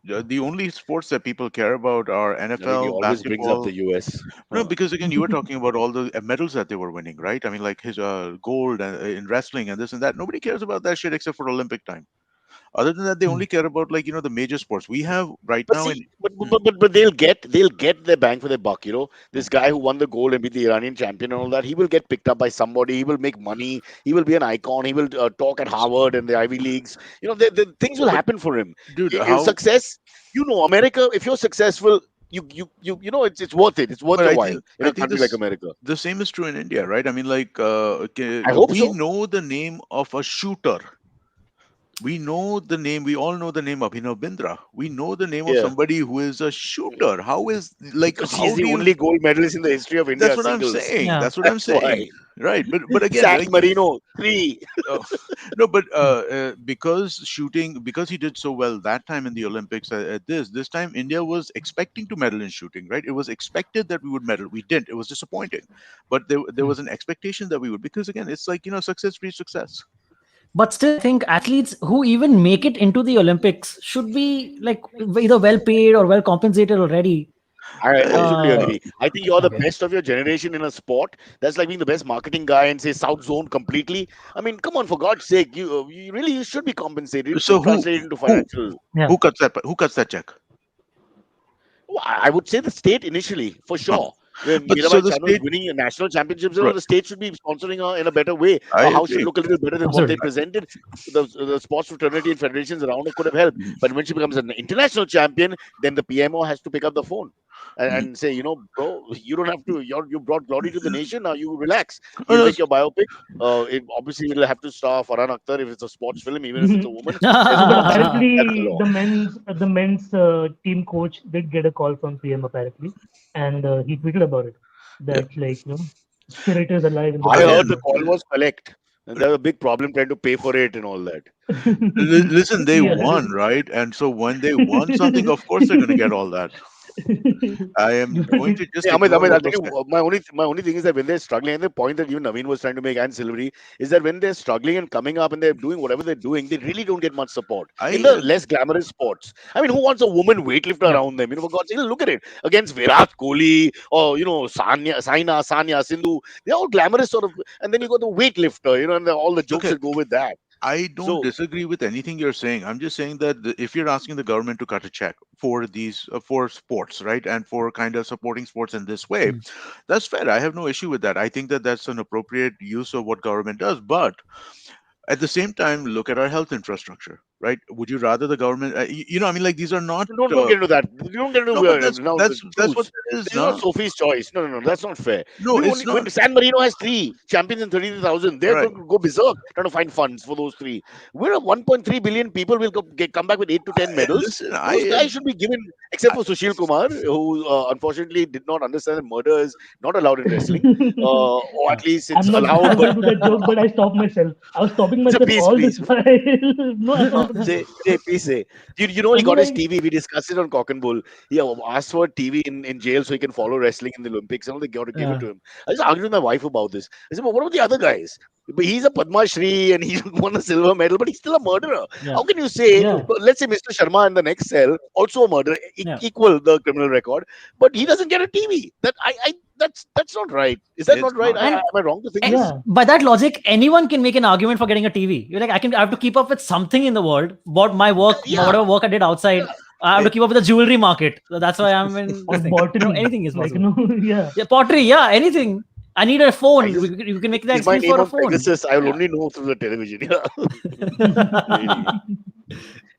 the only sports that people care about are I mean, he NFL, always brings up basketball. the US. No, Huh. because again, you were talking about all the medals that they were winning, right? I mean, like his gold in wrestling and this and that. Nobody cares about that shit except for Olympic time. Other than that, they hmm, only care about like the major sports we have right But now in. see, but, Hmm. but but but they'll get their bang for their buck. This guy who won the gold and be the Iranian champion and all that, he will get picked up by somebody. He will make money. He will be an icon. He will talk at Harvard and the Ivy Leagues. The things will But happen for him. dude, how? Success, America. If you're successful, it's worth it. It's worth But your I while think in I a think country like this America. the same is true in India, right? I mean, like I hope we so. know the name of a shooter. We know the name. We all know the name of Bindra. We know the name of Yeah, somebody who is a shooter. How is like because he's how the do you? only gold medalist in the history of That's India what I'm singles. saying. yeah, That's what I'm That's saying. why. Right. But again, Zach like Marino, three. uh, no, but because shooting, because he did so well that time in the Olympics at this time, India was expecting to medal in shooting, right? It was expected that we would medal. We didn't. It was disappointing, but there hmm. was an expectation that we would, because again, it's like success breeds success. But still, I think athletes who even make it into the Olympics should be like either well paid or well compensated already. I absolutely Uh, agree. I think you're the Okay. best of your generation in a sport. That's like being the best marketing guy and say South Zone completely. I mean, come on, for God's sake, you should be compensated. It so should translate into who financial. Yeah. who cuts that check? Oh, I would say the state initially, for Huh. sure. When But so Mirabai the Chanu is state, winning national championships, right? the state should be sponsoring her in a better way. I Her house should agree. look a little better than what they Absolutely. presented. The sports fraternity and federations around her could have helped. Mhm. But when she becomes an international champion, then the PMO has to pick up the phone Mhm. and say, bro, you don't have to. You brought glory to the nation. Now you relax. Oh, We'll no, make your biopic. Obviously, we'll have to star Farhan Akhtar if it's a sports film, even if it's a woman. There's No, no but option. That's the apparently law. the men's team coach did get a call from PM apparently, and he tweeted about it yeah. that spirit is alive in the I boys heard Again, the team. call was collect, and there was a big problem trying to pay for it and all that. listen, they Yeah. won, right? And so when they won something, of course they're going to get all that. I am You going to just Hey, ignore Amit, all I'll tell those you, guys. my only thing is that when they're struggling, and the point that even Naveen was trying to make, and Silvery, is that when they're struggling and coming up and they're doing whatever they're doing, they really don't get much support in I the less glamorous sports. I mean, who wants a woman weightlifter Yeah. around them? For God's sake, look at it against Virat Kohli or Sanya, Sindhu. They're all glamorous sort of, and then you got the weightlifter, and all the jokes okay. that go with that. I don't So disagree with anything you're saying. I'm just saying that if you're asking the government to cut a check for these for sports, right, and for kind of supporting sports in this way, Mm. that's fair. I have no issue with that. I think that that's an appropriate use of what government does. But at the same time, look at our health infrastructure, right? Would you rather the government, I mean, like these are not. don't get into that. You don't get into No, but now the that's what truths. it is, This is not no? Sophie's choice. No, no, no. That's not fair. No, it's I not. mean, San Marino has three champions in 33,000. They're Right. going to go berserk trying to find funds for those three. We're a 1.3 billion people will come back with 8 to 10 medals. Listen, Those guys should be given, except for Sushil Kumar, who unfortunately did not understand that murder is not allowed in wrestling, or Yeah. at least I'm it's not. I allowed, was but going to do that joke, but I stopped myself. I was stopping myself please, all this please. while. No, I'm not going to Say, do. say, please say. He I'm got his like, TV. We discussed it on Cock and Bull. He asked for a TV in jail so he can follow wrestling in the Olympics. And they got to give it Yeah. to him. I just argued with my wife about this. I said, but what about the other guys? But he's a Padma Shri and he won a silver medal, but he's still a murderer. Yeah. How can you say, True. yeah, well, let's say Mr. Sharma in the next cell, also a murderer, Yeah. equal the criminal record, but he doesn't get a TV? That's not right. Is that it's not right? not. Am And I wrong to think this? yeah, by that logic, anyone can make an argument for getting a TV. You're like, I have to keep up with something in the world. What my work, Yeah, whatever work I did outside, yeah. I have to keep up with the jewelry market. So that's why I'm in or this thing. pottery, Anything is like possible. yeah. Yeah, pottery. Yeah, anything. I need a I phone. just You can make that Is my excuse name for a on phone. Pegasus? I will Yeah. only know through the television. Really.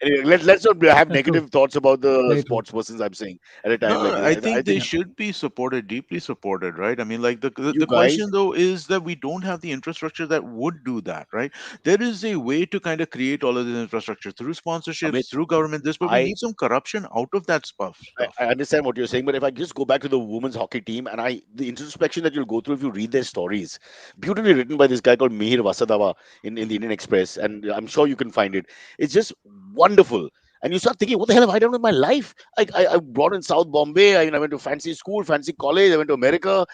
Anyway, let's not have True. negative thoughts about the Very true. sports persons. I'm saying at a time No, like no, this, I I think they think Yeah. should be supported, deeply supported, right? I mean, like you the guys. question though is that we don't have the infrastructure that would do that, right? There is a way to kind of create all of this infrastructure through Amit, sponsorships, through government, this, but we I need some corruption out of that stuff. I understand what you're saying, but if I just go back to the women's hockey team and the introspection that you'll go through if you read their stories, beautifully written by this guy called Mihir Vasadawa in the Indian Express, and I'm sure you can find it. It's just wonderful. And you start thinking, what the hell have I done with my life? I brought in South Bombay. I went to fancy school, fancy college. I went to America,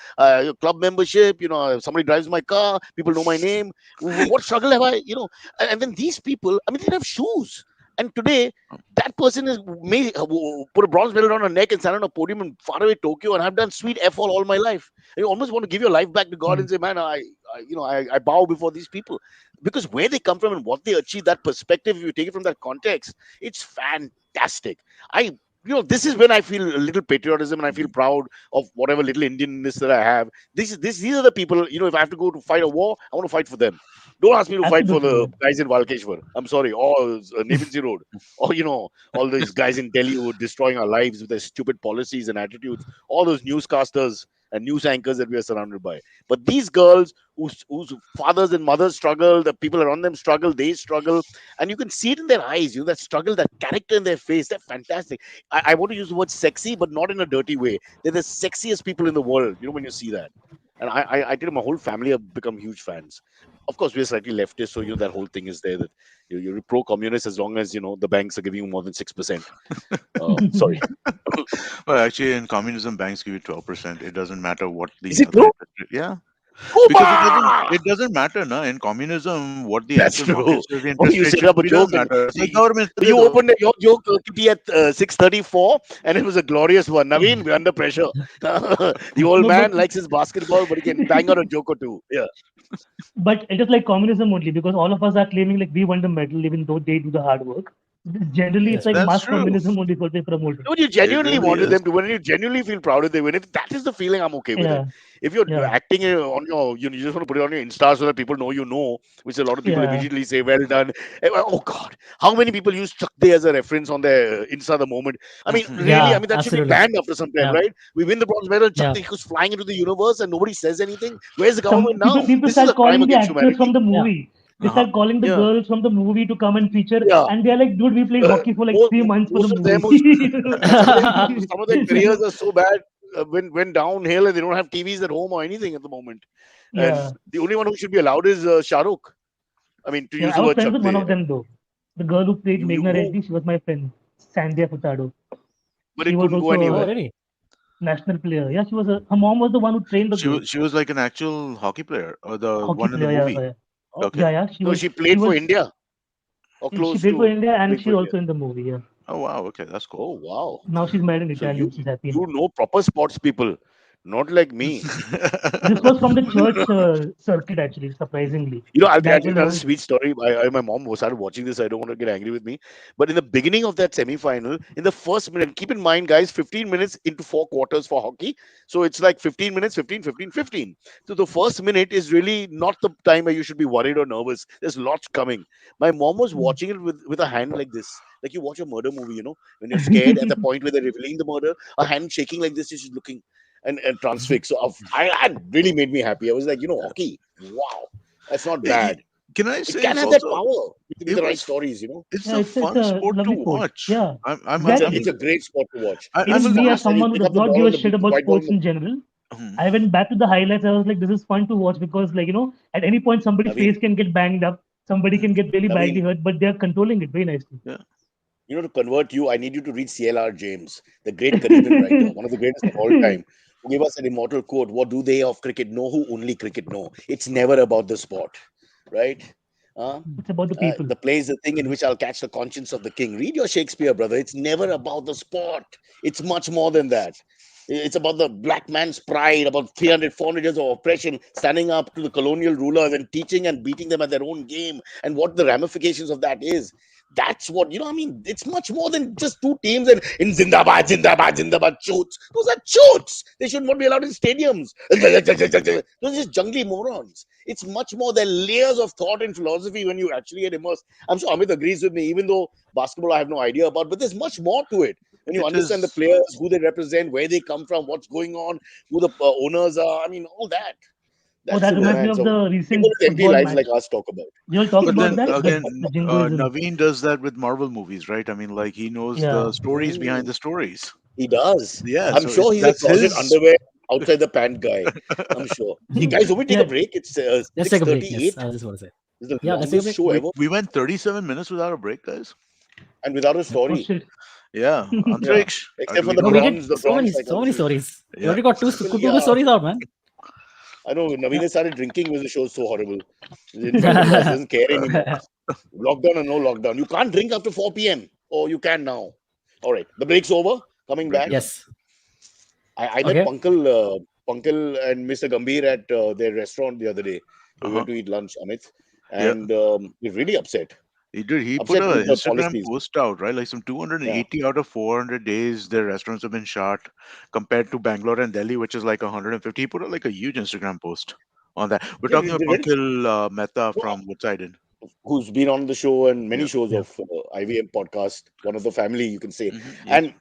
club membership. Somebody drives my car. People know my name. What struggle have I? And then these people, I mean, they have shoes. And today, that person is may put a bronze medal on her neck and stand on a podium in faraway Tokyo, and I've done sweet F all my life. And you almost want to give your life back to God Hmm. and say, man, I bow before these people because where they come from and what they achieve, that perspective, if you take it from that context, it's fantastic. This is when I feel a little patriotism and I feel proud of whatever little Indianness that I have. These are the people. If I have to go to fight a war, I want to fight for them. Don't ask me to fight for Absolutely, the yeah. guys in Valkeshwar. I'm sorry, or Nevinci Road, or all these guys in Delhi who are destroying our lives with their stupid policies and attitudes. All those newscasters and news anchors that we are surrounded by. But these girls whose fathers and mothers struggle, the people around them struggle, they struggle, and you can see it in their eyes. That struggle, that character in their face. They're fantastic. I want to use the word sexy, but not in a dirty way. They're the sexiest people in the world. When you see that. And I tell you, my whole family have become huge fans. Of course, we're slightly leftist, so that whole thing is there that you're pro-communist as long as the banks are giving you more than 6%. Sorry, Well, actually, in communism, banks give you 12%. It doesn't matter what is the it other true? interest rate. Yeah, because it doesn't Cuba! it doesn't matter, no. In communism, what the That's actual market true. says the Oh, interest you rate set should up a be doesn't joke and matter. The you, government says you it. opened your joke kitty at 6:34, and it was a glorious one. Naveen, we're under pressure. The old No, man but likes his basketball, but he can bang out a joke or two. Yeah. but it is like communism only because all of us are claiming like we won the medal even though they do the hard work. Generally, it's That's like true. That's mass true. communism only what they promoted. When you It genuinely really wanted is. them to win, and you genuinely feel proud of they win, if that is the feeling, I'm okay with it. Yeah, If you're yeah, acting on your, you just want to put it on your Insta so that people know, which a lot of people yeah, immediately say, well done. Oh God, how many people use Chuck Day as a reference on their Insta the moment? I mean, really, I Yeah, mean, that should be absolutely. banned after some time, Yeah. right? We win the bronze medal, Chuck Yeah. Day goes flying into the universe and nobody says anything. Where's the some government people now? people This is start a crime calling the against actors from humanity. the Yeah. movie. They Uh-huh. start calling the Yeah, girls from the movie to come and feature, yeah. and they're like, "Dude, we played Uh, hockey for like most, 3 months for the most of them movie." some of their careers are so bad went downhill and they don't have TVs at home or anything at the moment. And Yeah, the only one who should be allowed is Shah Rukh. I mean, to yeah. use I the was word friends Chak with one De. of them though. The girl who played You Meghna who? Reddy, she was my friend, Sandhya Furtado. but She it was couldn't go also Oh, anywhere. a really? national player. Yeah, she was a. Her mom was the one who trained the girl. She was like an actual hockey player, or the Hockey one in the player. Yeah, movie. yeah, Okay. yeah, yeah. She No, was. she She played for was. India or She close played for to India, and playing for she's India. also in the movie. Yeah. Oh wow. Okay, that's cool. Oh wow! Now she's married in So Italy. She's happy you now. know proper sports people, not like me. This was from the church circuit, actually. Surprisingly, I'll back tell when you I another was. sweet story. My mom was started watching this. I don't want to get angry with me. But in the beginning of that semi-final, in the first minute, keep in mind, guys, 15 minutes into four quarters for hockey. So it's like 15 minutes, 15, 15, 15. So the first minute is really not the time where you should be worried or nervous. There's lots coming. My mom was watching it with a hand like this. Like you watch a murder movie, when you're scared at the point where they're revealing the murder, a hand shaking like this, she's looking and transfixed. So I really made me happy. I was like, hockey. Wow. That's not Eh, bad. Can I It say can it's have that also power with it the right was stories. it's Yeah, a it's fun a sport to lovely sport. watch. Yeah, I It's exactly. a mean, great sport to watch. I'm It's Even me, as fast and you someone who pick does up the not ball give on a the shit about white ball. sports in general, mhm. I went back to the highlights. I was like, this is fun to watch because, like, at any point somebody's Naveen, face can get banged up, somebody can get really badly Naveen, hurt, but they're controlling it very nicely. Yeah. to convert you, I need you to read C.L.R. James, the great Caribbean writer, one of the greatest of all time, who gave us an immortal quote: "What do they of cricket know who only cricket know? It's never about the sport, right? Uh, It's about the people. the play is the thing in which I'll catch the conscience of the king. Read your Shakespeare, brother. It's never about the sport. It's much more than that. It's about the black man's pride, about 300, 400 years of oppression, standing up to the colonial rulers and teaching and beating them at their own game, and what the ramifications of that is. That's what, I mean, it's much more than just two teams and in Zindabad, Zindabad, Zindabad, choots. Those are choots. They should not be allowed in stadiums. Those are just jungly morons. It's much more than layers of thought and philosophy when you actually get immersed. I'm sure Amit agrees with me, even though basketball I have no idea about, but there's much more to it when you It understand the is. players, who they represent, where they come from, what's going on, who the owners are. I mean, all that. Oh, That's that the Yeah. reminds me romance of of the people recent with empty football lives like match. us talk about. You all talk But about then that? again, The jingles and Naveen does that with Marvel movies, right? I mean, like he knows yeah. the stories behind Ooh, the stories. he does. Yeah, I'm so sure he's a that's closet his. underwear outside the pant guy. I'm sure. Hey, guys, don't we take a Yeah, break? It's Let's take a break. Yes, 6:38. I was just want to say. It's the Yeah, let's take a longest break. show ever, We went 37 minutes without a break, guys. and without a Yep. oh story. shit. Yeah, Yeah, Antariksh. except for We the No, we don't. did bronze, the so bronze many, so many psychologist. stories. We Yeah. already got Well, two yeah, good stories out, man. I know. Yeah. Naveen started drinking when the show's so horrible. In front of us, doesn't care anymore. Lockdown or no lockdown, you can't drink after 4 p.m. Or you can now. All right, the break's over. Coming Break back, is on. Yes. I met Okay. Pankal and Mr. Gambhir at their restaurant the other day. We Uh-huh. went to eat lunch, Amit, Yeah. and we're really upset. He did. He put Upset a with the Instagram policies. post out, right? Like some Yeah, 280 out of 400 days, their restaurants have been shut, compared to Bangalore and Delhi, which is like 150. He put out like a huge Instagram post on that. We're yeah, talking about they read, Pankaj Mehta no, from Woodside. who's been on the show and many Yeah. shows Yeah. of IVM podcast, one of the family, you can say. Yes. And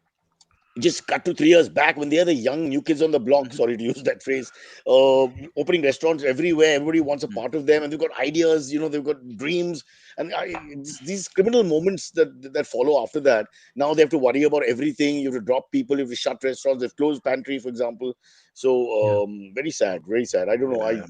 just cut to 3 years back when they are the young new kids on the block, hmm sorry to use that phrase, opening restaurants everywhere. Everybody wants a part of them, and they've got ideas, they've got dreams. And it's these criminal moments that follow after that. Now they have to worry about everything. You have to drop people, you have to shut restaurants, they've closed pantry, for example. Yeah. So very sad, very sad. I don't know. Yeah.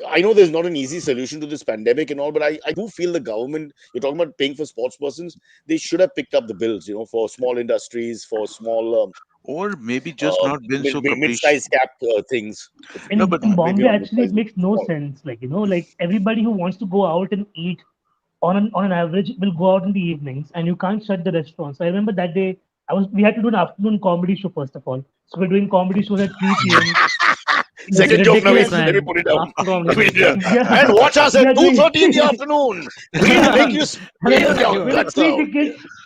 I know there's not an easy solution to this pandemic and all, but I do feel the government, you're talking about paying for sports persons, they should have picked up the bills, for small industries, for small Or maybe just not been so capricious. mid-size cap things. No, but In Maybe Bombay, not actually, mid-size, it but makes no small. sense. Like everybody who wants to go out and eat on an average will go out in the evenings, and you can't shut the restaurant. So I remember that day we had to do an afternoon comedy show first of all. So we're doing comedy shows at 3 p.m. It's Second joke, We Naveen. are ridiculous, Let me man. put it down. After comedy Naveen, shows, yeah. yeah, and watch us we at are two doing thirty in the afternoon. we We'll are make doing you and then spill your we're like guts out.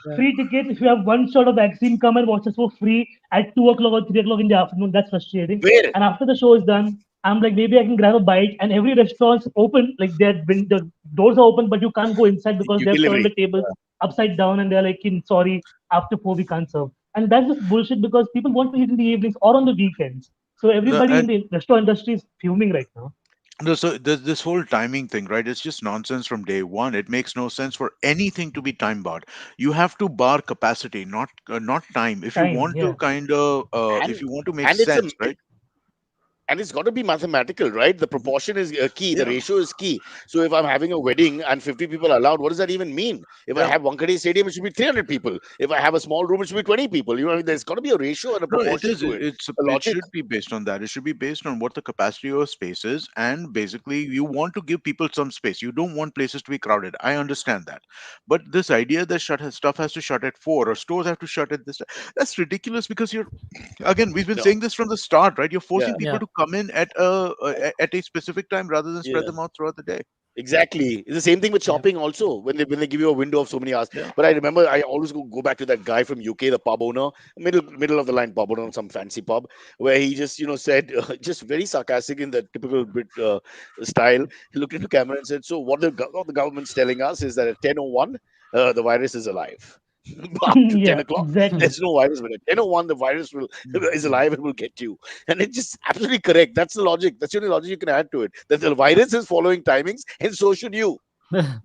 Yeah. free tickets. If you have one shot of vaccine, come and watch us for free at 2 o'clock or 3 o'clock in the afternoon. That's frustrating. Where? And after the show is done, I'm like, maybe I can grab a bite. And every restaurant's open, like the doors are open, but you can't go inside because You they've turned the delivery. tables upside down and they're like, sorry, after 4 we can't serve. And that's just bullshit because people want to eat in the evenings or on the weekends. So No, everybody in and the restaurant industry is fuming right now. no, so this whole timing thing, right? It's just nonsense from day one. It makes no sense for anything to be time barred. You have to bar capacity, not time. If you Time, want to yeah. kind of, if And you want to make and it's a sense, right? and it's got to be mathematical, right? The proportion is key, the Yeah, ratio is key. So if I'm having a wedding and 50 people are allowed, what does that even mean? If I yeah. have Wankhede Stadium, it should be 300 people. If I have a small room, it should be 20 people. You know, there's got to be a ratio and a No, it proportion is. to it, a It logic. should be based on that. It should be based on what the capacity of your space is, and basically, you want to give people some space. You don't want places to be crowded. I understand that, but this idea that stuff has to shut at 4 or stores have to shut at this, that's ridiculous. Because you're again, we've been No, saying this from the start, right? You're forcing yeah, people Yeah. to come in at a specific time rather than spread yeah. them out throughout the day. Exactly. It's the same thing with Yeah. shopping also when they give you a window of so many hours. Yeah. But I remember I always go back to that guy from UK, the pub owner, middle of the line pub owner, in some fancy pub, where he just said just very sarcastic in the typical Brit style. He looked into camera and said, "So what the government's telling us is that at 10:01 the virus is alive." Up to 10 Yeah, o'clock, exactly. there's no virus, but at 10:01 the virus will is alive and will get you. And it's just absolutely correct. That's the logic. That's the only logic you can add to it. That the virus is following timings, and so should you. Yeah.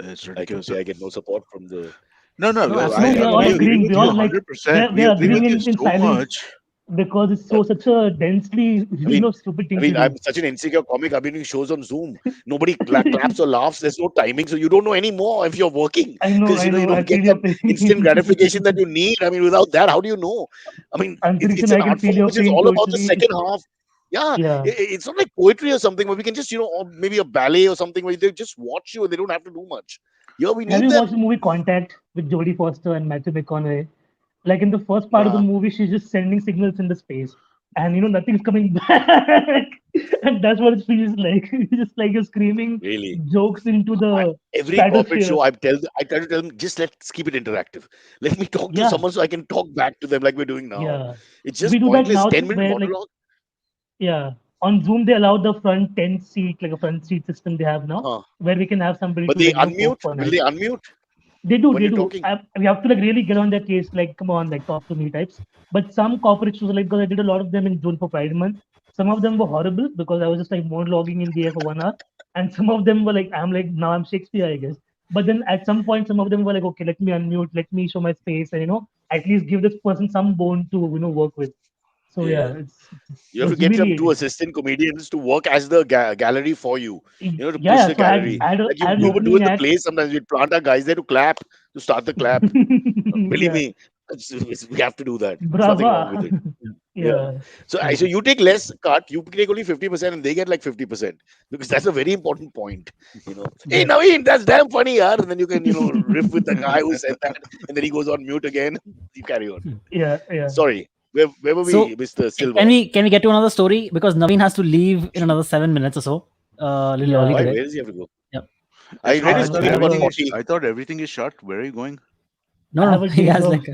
It's I can ridiculous. say I get no support from the No, no, No, well, No, we absolutely. are I all mean, we agree agreeing. with We you all like 100%. We we are agree with agreeing you in so silence much. because it's uh, so such a densely, I mean, stupid thing to I'm do. such an insecure comic. I've been doing shows on Zoom. Nobody claps or laughs. There's no timing, so you don't know anymore if you're working because I you know. I don't get feel that your instant gratification that pain. you need. I mean, without that, how do you know? I mean, Antariksh, it's and an I can art feel form your which is pain all about the totally. second half. Yeah, Yeah. it's not like poetry or something where we can just or maybe a ballet or something where they just watch you and they don't have to do much. Here we Have need you watched the them. movie Contact with Jodie Foster and Matthew McConaughey? Like in the first part of the Nah, movie, she's just sending signals into space, and nothing's coming back, and that's what it feels like. Just like you're screaming really. jokes into I, the every corporate stratosphere. show I try to tell them, just let's keep it interactive. Let me talk to Yeah, someone so I can talk back to them like we're doing now. yeah. It's We just do that pointless now, 10-minute where like monologue. yeah, on Zoom they allow the front 10 seat, like a front seat system they have now, Huh. where we can have somebody But to they like poke unmute. for Will night. they unmute They do, when they you're do. talking? We have to like really get on their case, like, come on, like talk to me types. But some corporate shows, like, because I did a lot of them in June for Pride Month, some of them were horrible because I was just like monologuing in the air for 1 hour. And some of them were like, I'm like, now I'm Shakespeare, I guess. But then at some point, some of them were like, okay, let me unmute, let me show my face, and at least give this person some bone to work with. So yeah, Yeah. it You have to was get some two humiliating. assistant comedians to work as the gallery for you. To Yeah, push yeah. the So gallery. Like I had an we would do opening in the act. play sometimes. We'd plant our guys there to clap, to start the clap. Believe Yeah, me, we have to do that. There's nothing wrong brava. with it. Yeah. Yeah, So yeah, so you take less cut, you take only 50% and they get like 50% because that's a very important point. Hey yeah. Naveen, that's damn funny, yaar. And then you can, riff with the guy who said that, and then he goes on mute again. You carry on. Yeah, yeah. Sorry. Where were we, So Mr. can Silver? we get to another story because Naveen has to leave in another 7 minutes or so. A little early Why? Yeah. today. Where does he have to go? Yep. I It's read fine. I his have a, tweet about 40. I thought everything is shut. Where are you going? No, I no, have a he day has job. like.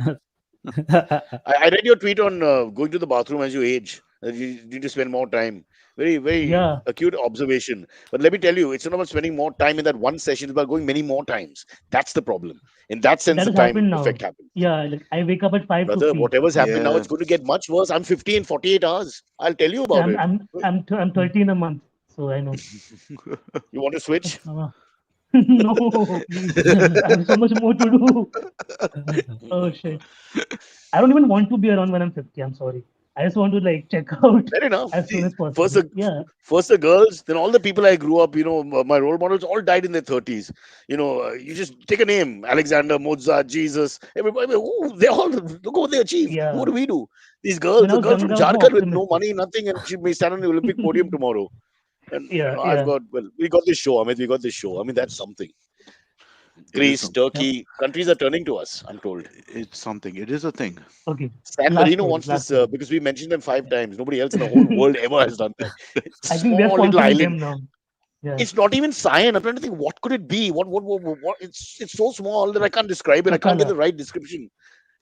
I read your tweet on going to the bathroom as you age. That you need to spend more time. Very, very Yeah, acute observation. But let me tell you, it's not about spending more time in that one session, it's about going many more times. That's the problem. In that sense, that the has time happened effect now. happens. Yeah, like I wake up at Brother, 5:50. whatever's happening now, Yeah. it's going to get much worse. I'm 50 in 48 hours. I'll tell you Yeah, about it. I'm 30 in a month, so I know. You want to switch? No, please. I have so much more to do. Oh shit. I don't even want to be around when I'm 50. I'm sorry. I just want to like check out Fair enough. as soon See, as first possible. the Yeah. first the girls, then all the people I grew up. My role models all died in their 30s. You just take a name: Alexander, Mozart, Jesus. Everybody, they all look what they achieved. What Yeah. do we do? These When girls, I the was girl from younger, I was more Jharkhand with no optimistic. money, nothing, and she may stand on the Olympic podium tomorrow. And Yeah, I've yeah. got we got this show, Amit. We got this show. I mean, that's something. It is Greece, something. Yep. Turkey, countries are turning to us. I'm told. It's something. It is a thing. Okay. San Last Marino story. wants Last this story. because we mentioned them 5 times. Nobody else in the whole world ever has done that. It's a I think they're small little sponsoring island. them now. Yeah. It's not even cyan. I'm trying to think what could it be. What it's so small that I can't describe it. I can't get the Chakala. right description.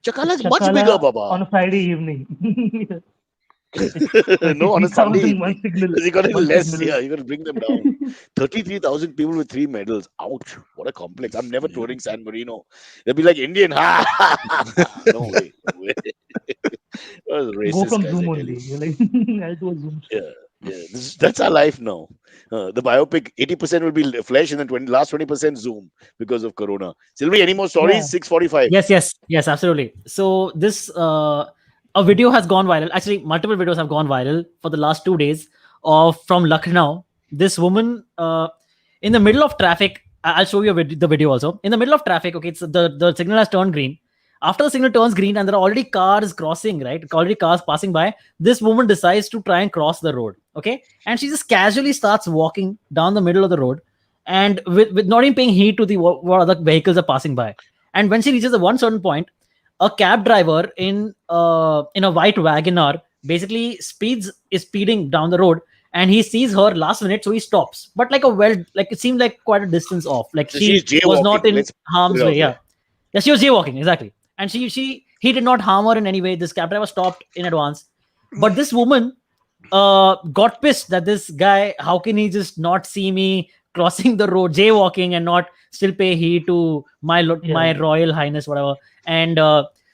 Chakala It's is much bigger, Chakala Baba. on a Friday evening. It's No, on a Sunday 33,000 evening. one signal. Because you got it One less. signal. Yeah, you got to bring them down. 33,000 people with 3 medals. Ouch. What a complex. I'm never Yeah. touring San Marino. They'll be like Indian. Ha ha ha ha. No way. No way. Those Go racist from guys, I Zoom tell you. only. You're like, I'll do a Zoom show. Yeah. Yeah, that's our life now. The biopic 80% will be flesh and then last 20% Zoom because of Corona. Sylvie, any more stories? Yeah. 6:45. Yes, yes, yes, absolutely. So this a video has gone viral. Actually, multiple videos have gone viral for the last 2 days of from Lucknow. This woman in the middle of traffic. I'll show you the video also. In the middle of traffic, okay, it's the signal has turned green. After the signal turns green and there are already cars crossing, right? Already cars passing by. This woman decides to try and cross the road, okay? And she just casually starts walking down the middle of the road, and with not even paying heed to the what other vehicles are passing by. And when she reaches a one certain point, a cab driver in a white Wagoner basically is speeding down the road, and he sees her last minute, so he stops. But like it seemed like quite a distance off. Like So she she's was not jaywalking. in Let's harm's put it out way. Yeah, there. yeah, she was jaywalking exactly, and he did not harm her in any way. This cab driver stopped in advance, but this woman got pissed that this guy, how can he just not see me crossing the road, jaywalking, and not still pay heed to my my royal highness, whatever. And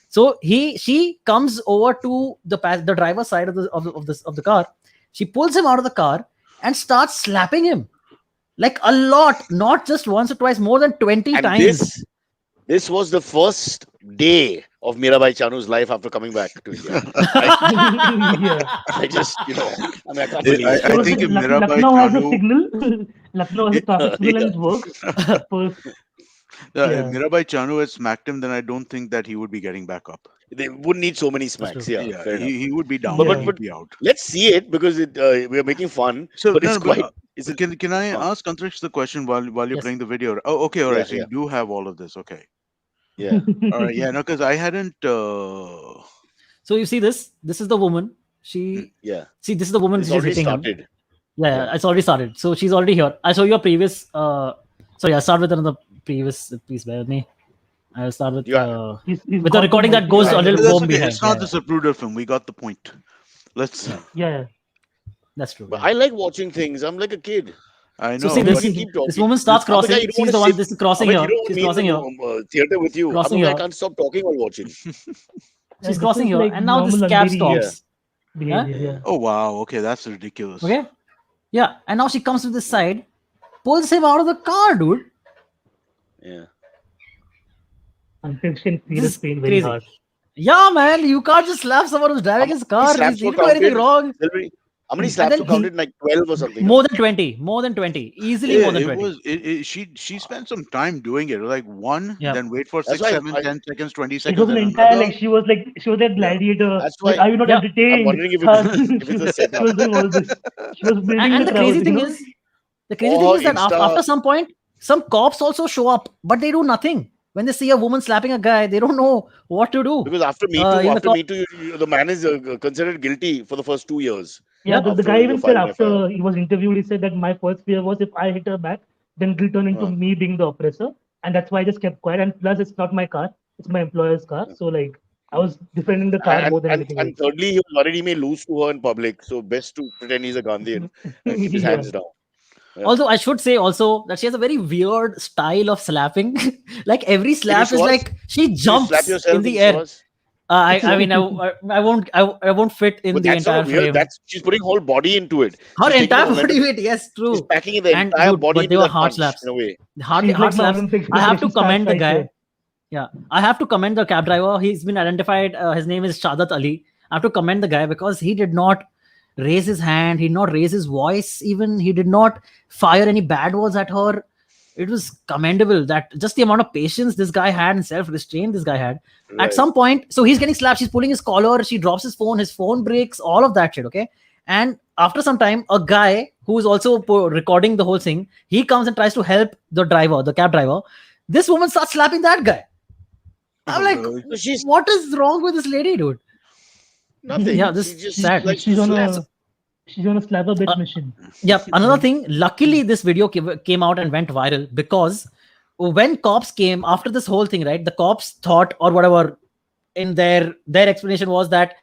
so she comes over to the driver's side of the car. She pulls him out of the car and starts slapping him like a lot, not just once or twice, more than 20 And times. this was the first day of Mirabai Chanu's life after coming back to India. Yeah. I just, I mean, I can't I- believe it. I think if Mirabai Lucknow has a Chanu- signal. Lucknow has a traffic signal and it works. First, If Yeah. Mirabai Chanu had smacked him, then I don't think that he would be getting back up. They wouldn't need so many smacks. true. Yeah, fair enough. he would be down. But- He'd but- be out. Let's see it because we are making fun. So, but no, it's no, but, quite. It's a, can I Huh. ask Antariksh the question while you're Yes. playing the video? Oh, okay, all right. Yeah, So you do have all of this. Okay, yeah. all right. Yeah, no, because I hadn't. So you see this is the woman. She Yeah. see this is the woman It's she's already hitting him. started. Yeah, it's already started. So she's already here. I saw your previous. Sorry, I'll start with another previous piece. Bear with me. I'll start with Yeah. he's with the recording that goes Yeah, a little that's home okay. behind. It's not Yeah, the Zapruder film. We got the point. Let's. Yeah. that's true. But yeah. I like watching things. I'm like a kid. I So know. see But this. you keep talking. This woman starts I'm the guy crossing. you don't She's wanna the one. sit- This is crossing I mean, here. you don't She's mean crossing here. theater with you. Crossing I here. can't stop talking while watching. She's crossing here, and now this cab stops. Behavior, yeah. Oh wow. Okay, that's ridiculous. Okay. Yeah, and now she comes to this side, pulls him out of the car, dude. Yeah. Antariksh can feel This his is pain very crazy. hard. Yeah, man, you can't just slap someone who's driving his car. slaps He were didn't do anything counted? wrong. Silverie, how many And slaps then were counted? Like 12 or something. More than 20. More than 20. Easily Yeah, more than it 20. was. She spent some time doing it. Like one, Yeah. then wait for That's 6, why 7, I- 10 seconds, 20 It seconds. was an then entire another. like she was that gladiator. That's Like, why are you not Yeah. entertained? I'm wondering if it's she, a setup. she was doing all this. She was building And the the crowd. crazy thing you know? is, the crazy Or thing is that Insta- after some point, some cops also show up, but they do nothing. When they see a woman slapping a guy, they don't know what to do. Because after Me Too, in the the man is considered guilty for the first 2 years. Yeah, the After guy you even file said an after FIR. he was interviewed, he said that my first fear was if I hit her back, then it'll turn into Huh. me being the oppressor. And that's why I just kept quiet. And plus, it's not my car, it's my employer's car. So, like, I was defending the car more than anything And else. thirdly, he was worried he may lose to her in public. So best to pretend he's a Gandhian and keep his Yeah. hands down. Yeah. Also, I should say also that she has a very weird style of slapping. Like every slap show is us? like she You jumps slap yourself in the and air. show us? I mean, I won't fit in But the that's entire not weird. frame. That's she's putting whole body into it. Her She's taking entire the momentum. body weight. Yes, She's true. packing the And entire dude, body but they into were that hard punch, slaps. in a way. Hard She's hard like my slaps. Olympic I have to preparation starts commend the right guy. there. Yeah, I have to commend the cab driver. He's been identified. His name is Shadat Ali. I have to commend the guy because he did not raise his hand. He did not raise his voice. Even he did not fire any bad words at her. It was commendable that just the amount of patience this guy had and self-restraint this guy had. At Right. some point, so he's getting slapped. She's pulling his collar. She drops his phone breaks. All of that shit. Okay, and after some time, a guy who is also recording the whole thing, he comes and tries to help the driver, the cab driver. This woman starts slapping that guy. I'm like, really? So she's what is wrong with this lady, dude? nothing. Yeah, this She just sad. likes She's to on slap. a slap a bit Uh, mission. Yep. Another thing, luckily, this video came out and went viral because when cops came after this whole thing, right? The cops thought or whatever in their explanation was that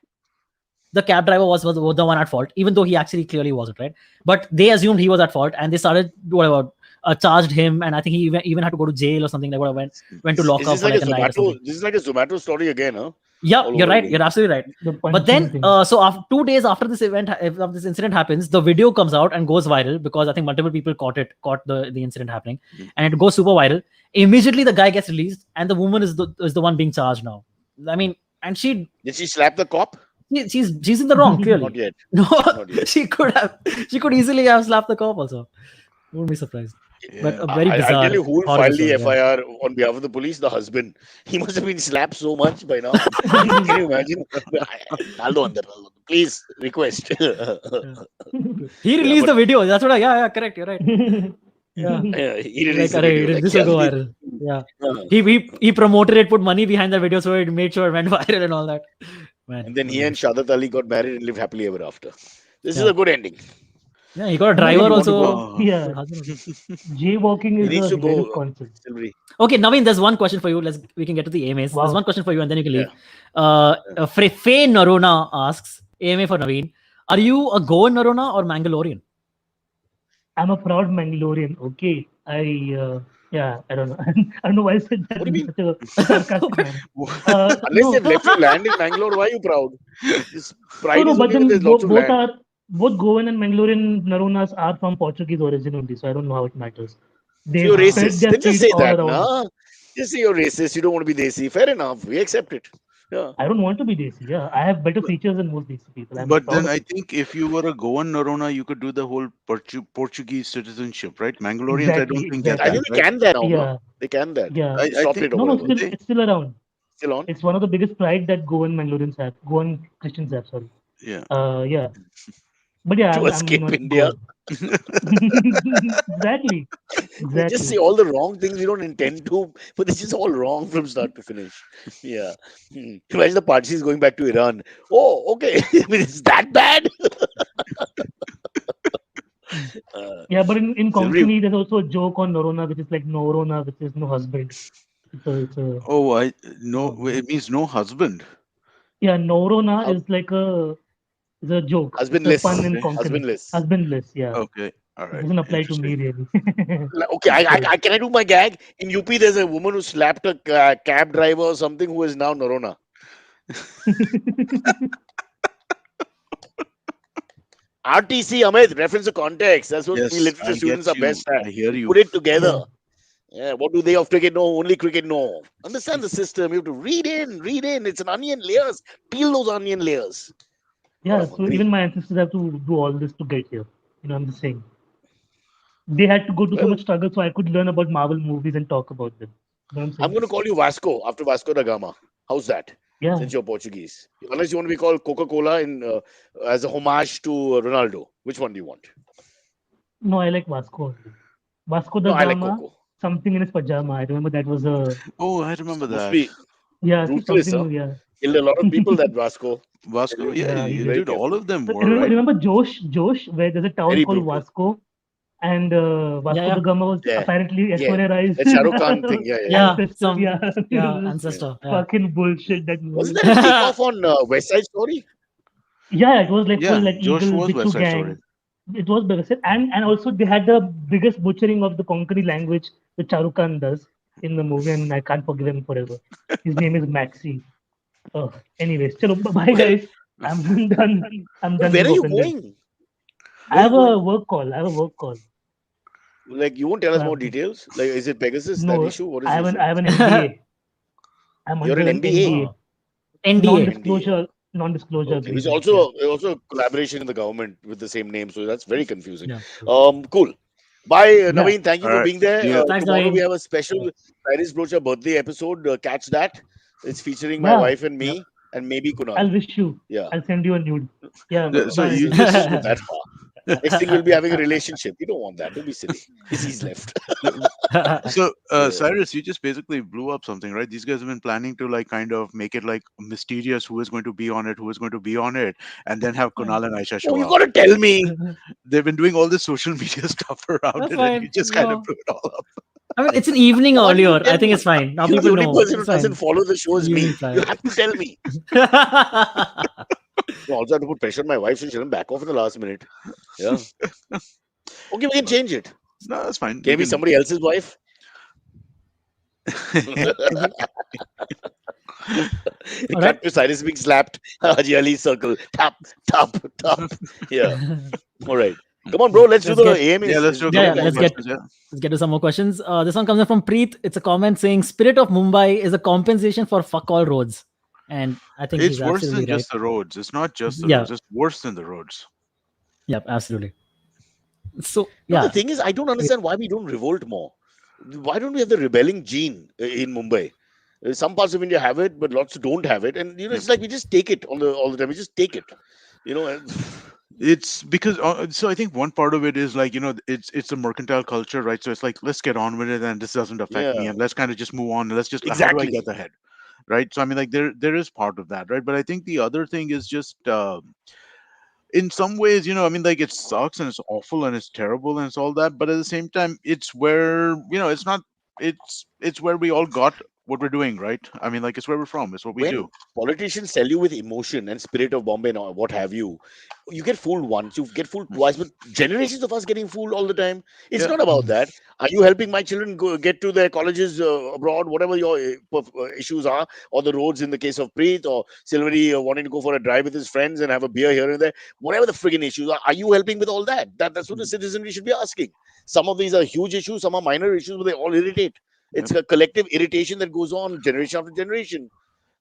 the cab driver was the one at fault, even though he actually clearly wasn't, right? But they assumed he was at fault and they started whatever charged him, and I think he even had to go to jail or something like whatever. Went to lock Is up this for like like a a night or Zomato? something. This is like a Zomato story again, huh? Yeah, all you're over right. again. You're absolutely right. The But punching then, thing. so after 2 days after this event, if this incident happens, the video comes out and goes viral because I think multiple people caught the incident happening, and it goes super viral. Immediately, the guy gets released, and the woman is the one being charged now. I mean, and she Did she slap the cop? she's in the wrong, clearly. Not yet. No, Not yet. she could easily have slapped the cop also. Wouldn't be surprised. But Yeah. a very I'll bizarre. tell you who will horror file the episode, yeah. FIR on behalf of the police. The husband. He must have been slapped so much by now. Can you imagine? Aldo under. Please request. He released but- the video. That's what yeah, correct. You're right. Yeah. He Like, released the "Arey, video. Like, this will go yeah, viral. Yeah. uh, He promoted it, put money behind that video, so it made sure it went viral and all that. Man, and then he and Shadat Ali got married and lived happily ever after. This is Yeah. a good ending. yeah, he got a No, driver you want to also. go- Yeah. Her husband also. Jaywalking He is needs a to go. hilarious concept. Silverie. Okay, Navin, there's one question for you. We can get to the AMAs. Wow. There's one question for you, and then you can leave. Faye Noronha asks, AMA for Navin, are you a Goan Noronha or Mangalorean? I'm a proud Mangalorean. Okay, I don't know. I don't know why I said that. What do you in such a sarcastic manner. Unless No, they've left you land in Bangalore, why are you proud? This pride no, is but only when then there's lots of both land. both Goan and Mangalorean Naronas are from Portuguese origin only, so I don't know how it matters. So They you're spread racist. their Then just seeds say all that, around. nah. Just say you're racist. You don't want to be desi. Fair enough. We accept it. Yeah. I don't want to be Desi. Yeah, I have better features than most Desi people. I'm But proud then of I it. think if you were a Goan Norona, you could do the whole Portuguese citizenship, right? Mangaloreans, I don't Exactly, think get I that, think they right? can that now. Yeah, No? They can that. yeah. I Stopped think it or No, whatever. they- it's still around. Still on? It's one of the biggest pride that Goan Mangaloreans have. Goan Christians have. Sorry. yeah. Yeah. But yeah, To I'm escape not India. Goan. Exactly. We just say Exactly. all the wrong things we don't intend to, but it's just all wrong from start to finish. Yeah. Imagine the Parsis going back to Iran. Oh, okay. I mean, it's that bad? Yeah, but in Silvery, Konkani, there's also a joke on Norona, which is like Norona, which is no husband. It's a Oh, it means no husband. yeah, Norona Hus- is like is a joke. It's a husbandless. pun in Okay. Konkani. Husbandless. Husbandless, yeah. Okay. All It right. doesn't apply to me Interesting. really. Okay, I can I do my gag? In UP, there's a woman who slapped a cab driver or something who is now Norona. RTC, Amit, reference to context. That's what we Yes, literature I students get are best you. at. I hear you. Put it together. Yeah. Yeah, what do they of cricket know? Only cricket know. Understand the system. You have to read in. It's an onion layers. Peel those onion layers. Yeah, I'm so hungry. even my ancestors have to do all this to get here. I'm just saying. They had to go to so Well, much struggle so I could learn about Marvel movies and talk about them. You know what I'm I'm saying? going to call you Vasco after Vasco da Gama. How's that? Yeah. Since you're Portuguese. Unless you want to be called Coca-Cola as a homage to Ronaldo. Which one do you want? No, I like Vasco only. Vasco No, da I like Gama, Coco. something in his pajama. I remember that was a Oh, I remember Must that. be yeah, ruthless, something huh? yeah. Killed a lot of people, that Vasco. Vasco, yeah, Yeah, he you did. Very did. All careful. of them But were, right? remember Josh, where there's a town Very called brutal. Vasco, and Vasco Yeah. da Gama was Yeah. apparently Yeah. Aishwarya That Shah Rukh Khan thing. Yeah. Yeah, ancestor. some Yeah, ancestor. Yeah. fucking bullshit. That movie. Wasn't that a takeoff on West Side Story? Yeah, it was like full Yeah, like Josh Eagle was Bittu West Side gang. Story. It was Begaset, and also they had the biggest butchering of the Konkani language that Shah Rukh Khan does in the movie, and I can't forgive him forever. His name is Maxi. Anyways, chalo, bye Well, guys. I'm done. I'm But done. where are being you offended. going? I Where are have you a going? work call. Like, you won't tell So us more details? Like, is it Pegasus, that no, issue? What is I the have issue? an MBA. I'm You're under an an MBA? NDA, NDA. non-disclosure Okay. Which agreement. also a collaboration in the government with the same name. So that's very confusing. Yeah. Cool. Bye, Yeah. Naveen. Thank you All for right. being there. See ya. Thanks, Tomorrow we Naveen. have a special Cyrus Brocha birthday episode. Catch that. It's featuring my Yeah. wife and me, and maybe I'll Kunal. wish you. Yeah. I'll send you a nude. Yeah. No, So Bye. you don't just go that far. Next thing we'll be having a relationship. You don't want that. Don't be silly. He's left. so Yeah. Cyrus, you just basically blew up something, right? These guys have been planning to like kind of make it like mysterious who is going to be on it, and then have Kunal and Aisha show Oh, you up. got to tell me. They've been doing all this social media stuff around That's it, and you fine. just kind No. of blew it all up. I mean, it's an evening Why do you earlier. tell I think me? it's fine. Now You're the people only know. person who It's fine. doesn't follow the show is me. Evening plan. You have to tell me. You also have to put pressure on my wife so she doesn't back off in the last minute. Yeah. Okay, we can change it. No, that's fine. Can We it be can- somebody else's wife? All Cut right. to Cyrus being slapped. Haji Ali circle. Tap, tap, tap. Yeah. All right. Come on, bro. Let's do Let's the get- AMAs. Yeah, let's do a Yeah, couple more let's get- questions, yeah. Let's get to some more questions. This one comes in from Preet. It's a comment saying, "Spirit of Mumbai is a compensation for fuck all roads." And I think It's he's worse than absolutely right. just the roads. It's not just the Yeah, roads. It's worse than the roads. yeah, absolutely. So No, the yeah, thing is, I don't understand why we don't revolt more. Why don't we have the rebelling gene in Mumbai? Some parts of India have it, but lots don't have it, and Yep. it's like we just take it all the time. We just take it, and It's because so I think one part of it is like it's a mercantile culture, right? So it's like let's get on with it, and this doesn't affect me, yeah, and let's kind of just move on. And let's just how do I exactly. get ahead, right? So I mean, like there is part of that, right? But I think the other thing is just in some ways, I mean, like it sucks and it's awful and it's terrible and it's all that, but at the same time, it's where it's not. It's where we all got what we're doing, right? I mean, like it's where we're from. It's what we do. When politicians sell you with emotion and spirit of Bombay and what have you, you get fooled once, you get fooled twice, but generations of us getting fooled all the time. It's Yeah. not about mm, that. Are you helping my children get to their colleges abroad, whatever your issues are, or the roads in the case of Preet or Silvery wanting to go for a drive with his friends and have a beer here and there, whatever the friggin' issues are you helping with all that? That's what the citizenry should be asking. Some of these are huge issues, some are minor issues, but they all irritate. Yep. It's a collective irritation that goes on generation after generation,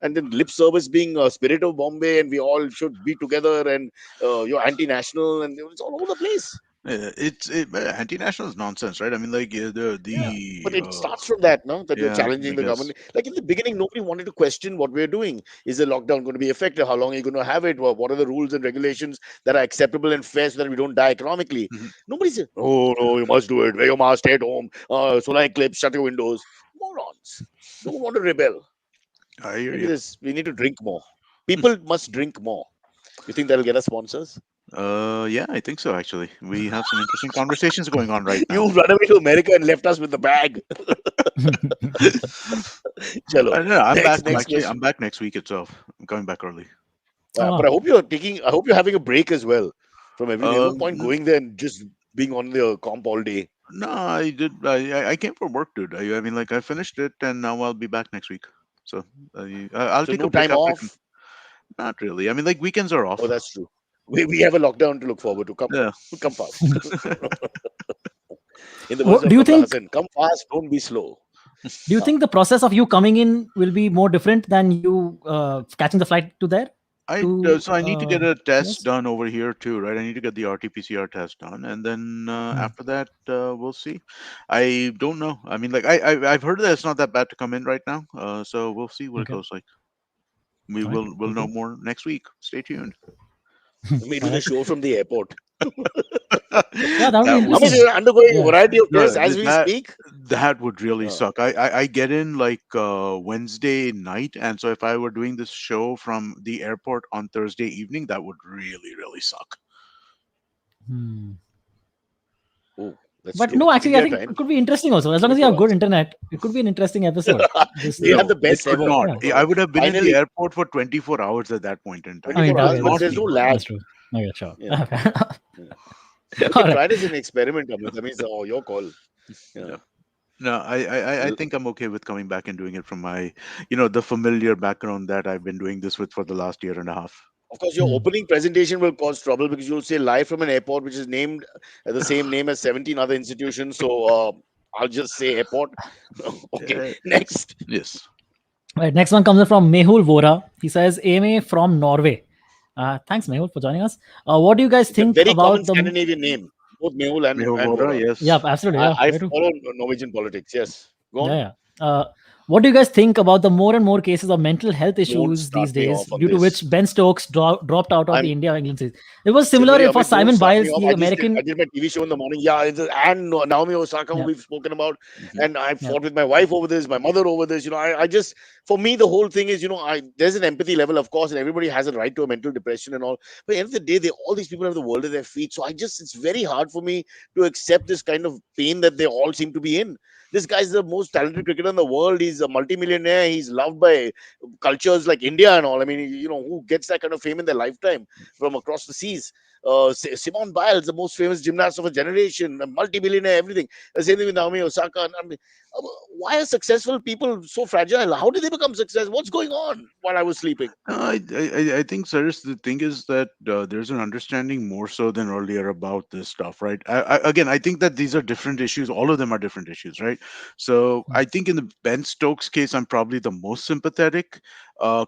and then lip service being a spirit of Bombay, and we all should be together, and you're anti-national, and it's all over the place. Anti-national is nonsense, right? I mean, like the yeah, But the it starts from that, no? That you're yeah, I challenging the guess. government. Like in the beginning, nobody wanted to question what we're doing. Is the lockdown going to be effective? How long are you going to have it? What are the rules and regulations that are acceptable and fair so that we don't die economically? Mhm. Nobody said, "Oh no, you must do it. Wear your mask, stay at home. Solar eclipse, shut your windows." Morons don't want to rebel. I hear Maybe you. this. We need to drink more. People must drink more. You think that'll get us sponsors? Yeah, I think so. Actually, we have some interesting conversations going on right now. You run away to America and left us with the bag. Chalo. I know. I'm back. Next Actually, question. I'm back next week itself. I'm coming back early. oh But I wow. hope you're taking. I hope you're having a break as well from everything. There's no point N- going there and just being on the comp all day. no, I did. I came for work, dude. I mean, like I finished it, and now I'll be back next week. So I'll So take a no break time after. off. Not really. I mean, like weekends are Oh, off. that's true. We have a lockdown to look forward to. Come, Yeah. come fast. In the words Do of you Kamla think Hassan, come fast, don't be slow. Ah, the process of you coming in will be more different than you catching the flight to there to So I need to get a test yes? done over here too, right? I need to get the RT-PCR test done, and then Hmm, after that, we'll see. I don't know. I mean, like I've heard that it's not that bad to come in right now. So we'll see what it okay, goes like. We all right, will cool, know cool. more next week. Stay tuned. we may All do the right. show from the airport. Yeah, that would be That would I mean, interesting. we're undergoing a Yeah. variety of tests no, as we that speak. that would really Uh, suck. I get in like Wednesday night, and so if I were doing this show from the airport on Thursday evening, that would really suck. Hmm. oh, that's But true. no, actually, I India think time, it could be interesting also. As long as you 24 have good hours. internet, it could be an interesting episode. Just We have No, the it best could ever. not. yeah. I would have been in the Finally, airport for 24 hours at that point in I time. mean, 24 It would hours, okay, but not that's there's true. no be. lag. That's true. Okay, sure. Yeah. Yeah. We All can right. try this as an experiment, Amit. I mean, it's your call. Yeah. No, no, I L- think I'm okay with coming back and doing it from my, the familiar background that I've been doing this with for the last year and a half. Of course, your Hmm. opening presentation will cause trouble because you'll say live from an airport which is named the same name as 17 other institutions. So I'll just say airport. Okay. Yeah, Next. yes. All right. Next one comes in from Mehul Vora. He says, AMA from Norway. Thanks, Mehul, for joining us. What do you guys It's a think very common about the. Scandinavian name, both Mehul and Mehul, Vora. Yeah, yes. absolutely. Yeah, I very true. follow Norwegian politics. Yes. Go Yeah, on. yeah. What do you guys think about the more and more cases of mental health Don't issues start these me days, off on due to this. which Ben Stokes dropped out of the I'm India England series? It was Silvery similar for Amit, don't Simon start me Biles, off. the I American. did my TV show in the morning. Yeah, and Naomi Osaka, who Yeah, we've spoken about, Hmm. and I yeah. fought with my wife over this, my mother over this. I just, for me, the whole thing is, there's an empathy level, of course, and everybody has a right to a mental depression and all. But at the end of the day, all these people have the world at their feet. So it's very hard for me to accept this kind of pain that they all seem to be in. This guy's the most talented cricketer in the world. He's a multimillionaire. He's loved by cultures like India and all. I mean, who gets that kind of fame in their lifetime from across the seas? Simone Biles, the most famous gymnast of a generation, a multi-billionaire, everything. The same thing with Naomi Osaka. And, I mean, Uh, Why are successful people so fragile? How did they become successful? What's going on while I was sleeping? No, I think, Cyrus, the thing is that there's an understanding more so than earlier about this stuff, right? Again, I think that these are different issues. All of them are different issues, right? So I think in the Ben Stokes case, I'm probably the most sympathetic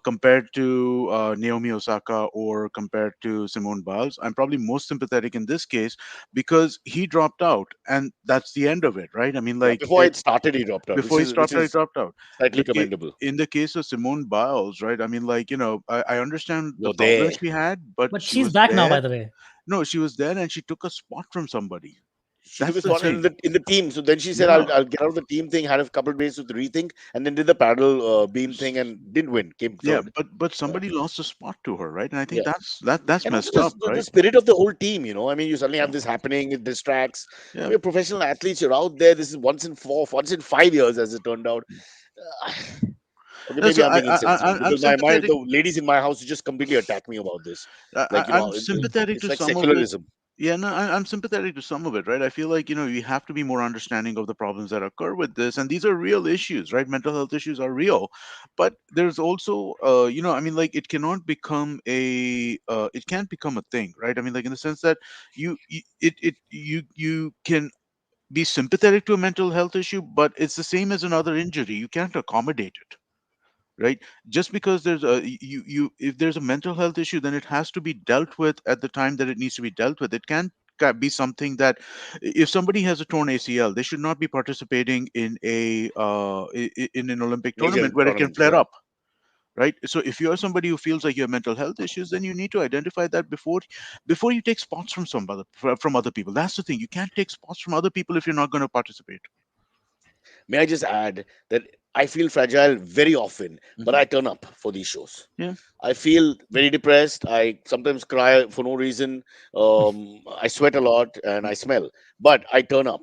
compared to Naomi Osaka or compared to Simone Biles. I'm probably most sympathetic in this case because he dropped out, and that's the end of it, right? I mean, Yeah, like before it started, he dropped out, before he which dropped out, he is dropped out. slightly commendable. In the case of Simone Biles, right? I mean, like, I understand the You're problems there. she had, but But she she's was back now, there. by the way. No, she was there and she took a spot from somebody. She took That's a the That's spot true. in thing. the team. So then she said, Yeah. I'll get out of the team thing, had a couple of days to rethink, and then did the paddle beam thing and didn't win, came Yeah, third. but Uh, somebody lost a spot to her, right? And I think yeah. that's And also messed up, the right? spirit of the whole team, I mean, you suddenly have Yeah. this happening, it distracts. Yeah. We're professional athletes, you're out there. This is once in 5 years, as it turned out. Uh, okay, No, maybe so I'm being insensitive I'm because my sympathetic. the ladies in my house just completely attack me about this. Like, I'm sympathetic it's to like some of it. secularism. Yeah, no, I'm sympathetic to some of it, right? I feel like, you have to be more understanding of the problems that occur with this. And these are real issues, right? Mental health issues are real. But there's also, I mean, like, it can't become a thing, right? I mean, like, in the sense that you can be sympathetic to a mental health issue, but it's the same as another injury. You can't accommodate it, right? Just because there's a you if there's a mental health issue, then it has to be dealt with at the time that it needs to be dealt with. It can't be something that, if somebody has a torn ACL, they should not be participating in in an Olympic Major tournament where it can tournaments, flare yeah. up, right? So if you are somebody who feels like you have mental health issues, then you need to identify that before you take spots from from other people. That's the thing. You can't take spots from other people if you're not going to participate. May I just add that I feel fragile very often, but Hmm. I turn up for these shows. Yeah. I feel very depressed. I sometimes cry for no reason. I sweat a lot and I smell, but I turn up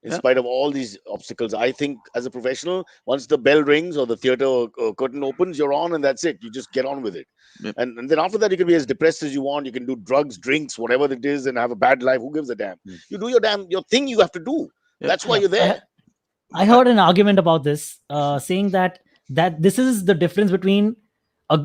in Yeah. spite of all these obstacles. I think as a professional, once the bell rings or the theater curtain opens, you're on and that's it. You just get on with it. Yeah. And then after that, you can be as depressed as you want. You can do drugs, drinks, whatever it is, and have a bad life. Who gives a damn? Mm. You do your thing you have to do. Yeah. That's why Yeah. you're there. I heard an argument about this, saying that this is the difference between a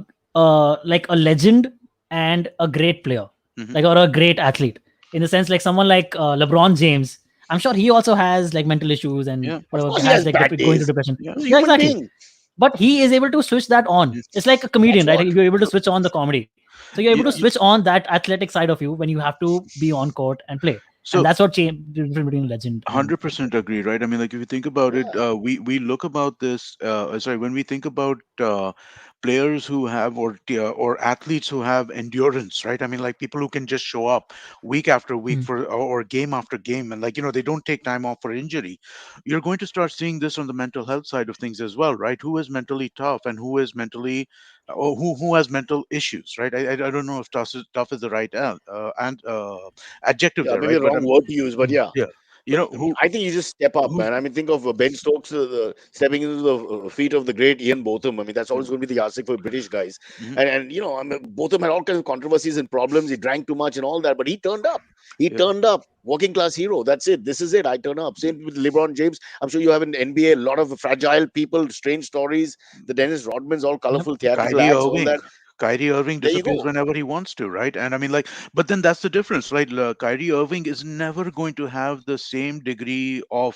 like a legend and a great player, Mhm. like, or a great athlete. In the sense, like someone like LeBron James, I'm sure he also has like mental issues and Yeah. Of whatever, course, he has has like bad going to days. depression. Yeah. He's a Yeah, human exactly. being. But he is able to switch that on. Mm. It's like a comedian, That's right? what. Like, you're able to switch on the comedy. So you're able Yeah. to switch on that athletic side of you when you have to be on court and play. And So that's what changed the difference between legend and 100% agree, right? I mean, like, if you think about it, Yeah, we look about this. Sorry, when we think about players who have, or athletes who have endurance, right? I mean, like, people who can just show up week after week Hmm. or game after game, and, like, they don't take time off for injury. You're going to start seeing this on the mental health side of things as well, right? Who is mentally tough and who is mentally, or who has mental issues, right? I don't know if tough is the right adjective yeah, there, maybe right? the But wrong word to use, but Hmm. yeah. yeah, you But know who I think you just step up, who's man. I mean, think of Ben Stokes stepping into the feet of the great Ian Botham. I mean, that's yeah. always going to be the yardstick for British guys. Mhm. And I mean, Botham had all kinds of controversies and problems. He drank too much and all that, but he turned up. He Yeah. turned up. Working class hero. That's it. This is it. I turn up. Same with LeBron James. I'm sure you have in NBA a lot of fragile people, strange stories. The Dennis Rodmans, all Yep. colorful theatrical Kyrie acts, all Irving. that. Kyrie Irving There you disappears go. whenever he wants to, right? And I mean, like, but then that's the difference, right? Kyrie Irving is never going to have the same degree of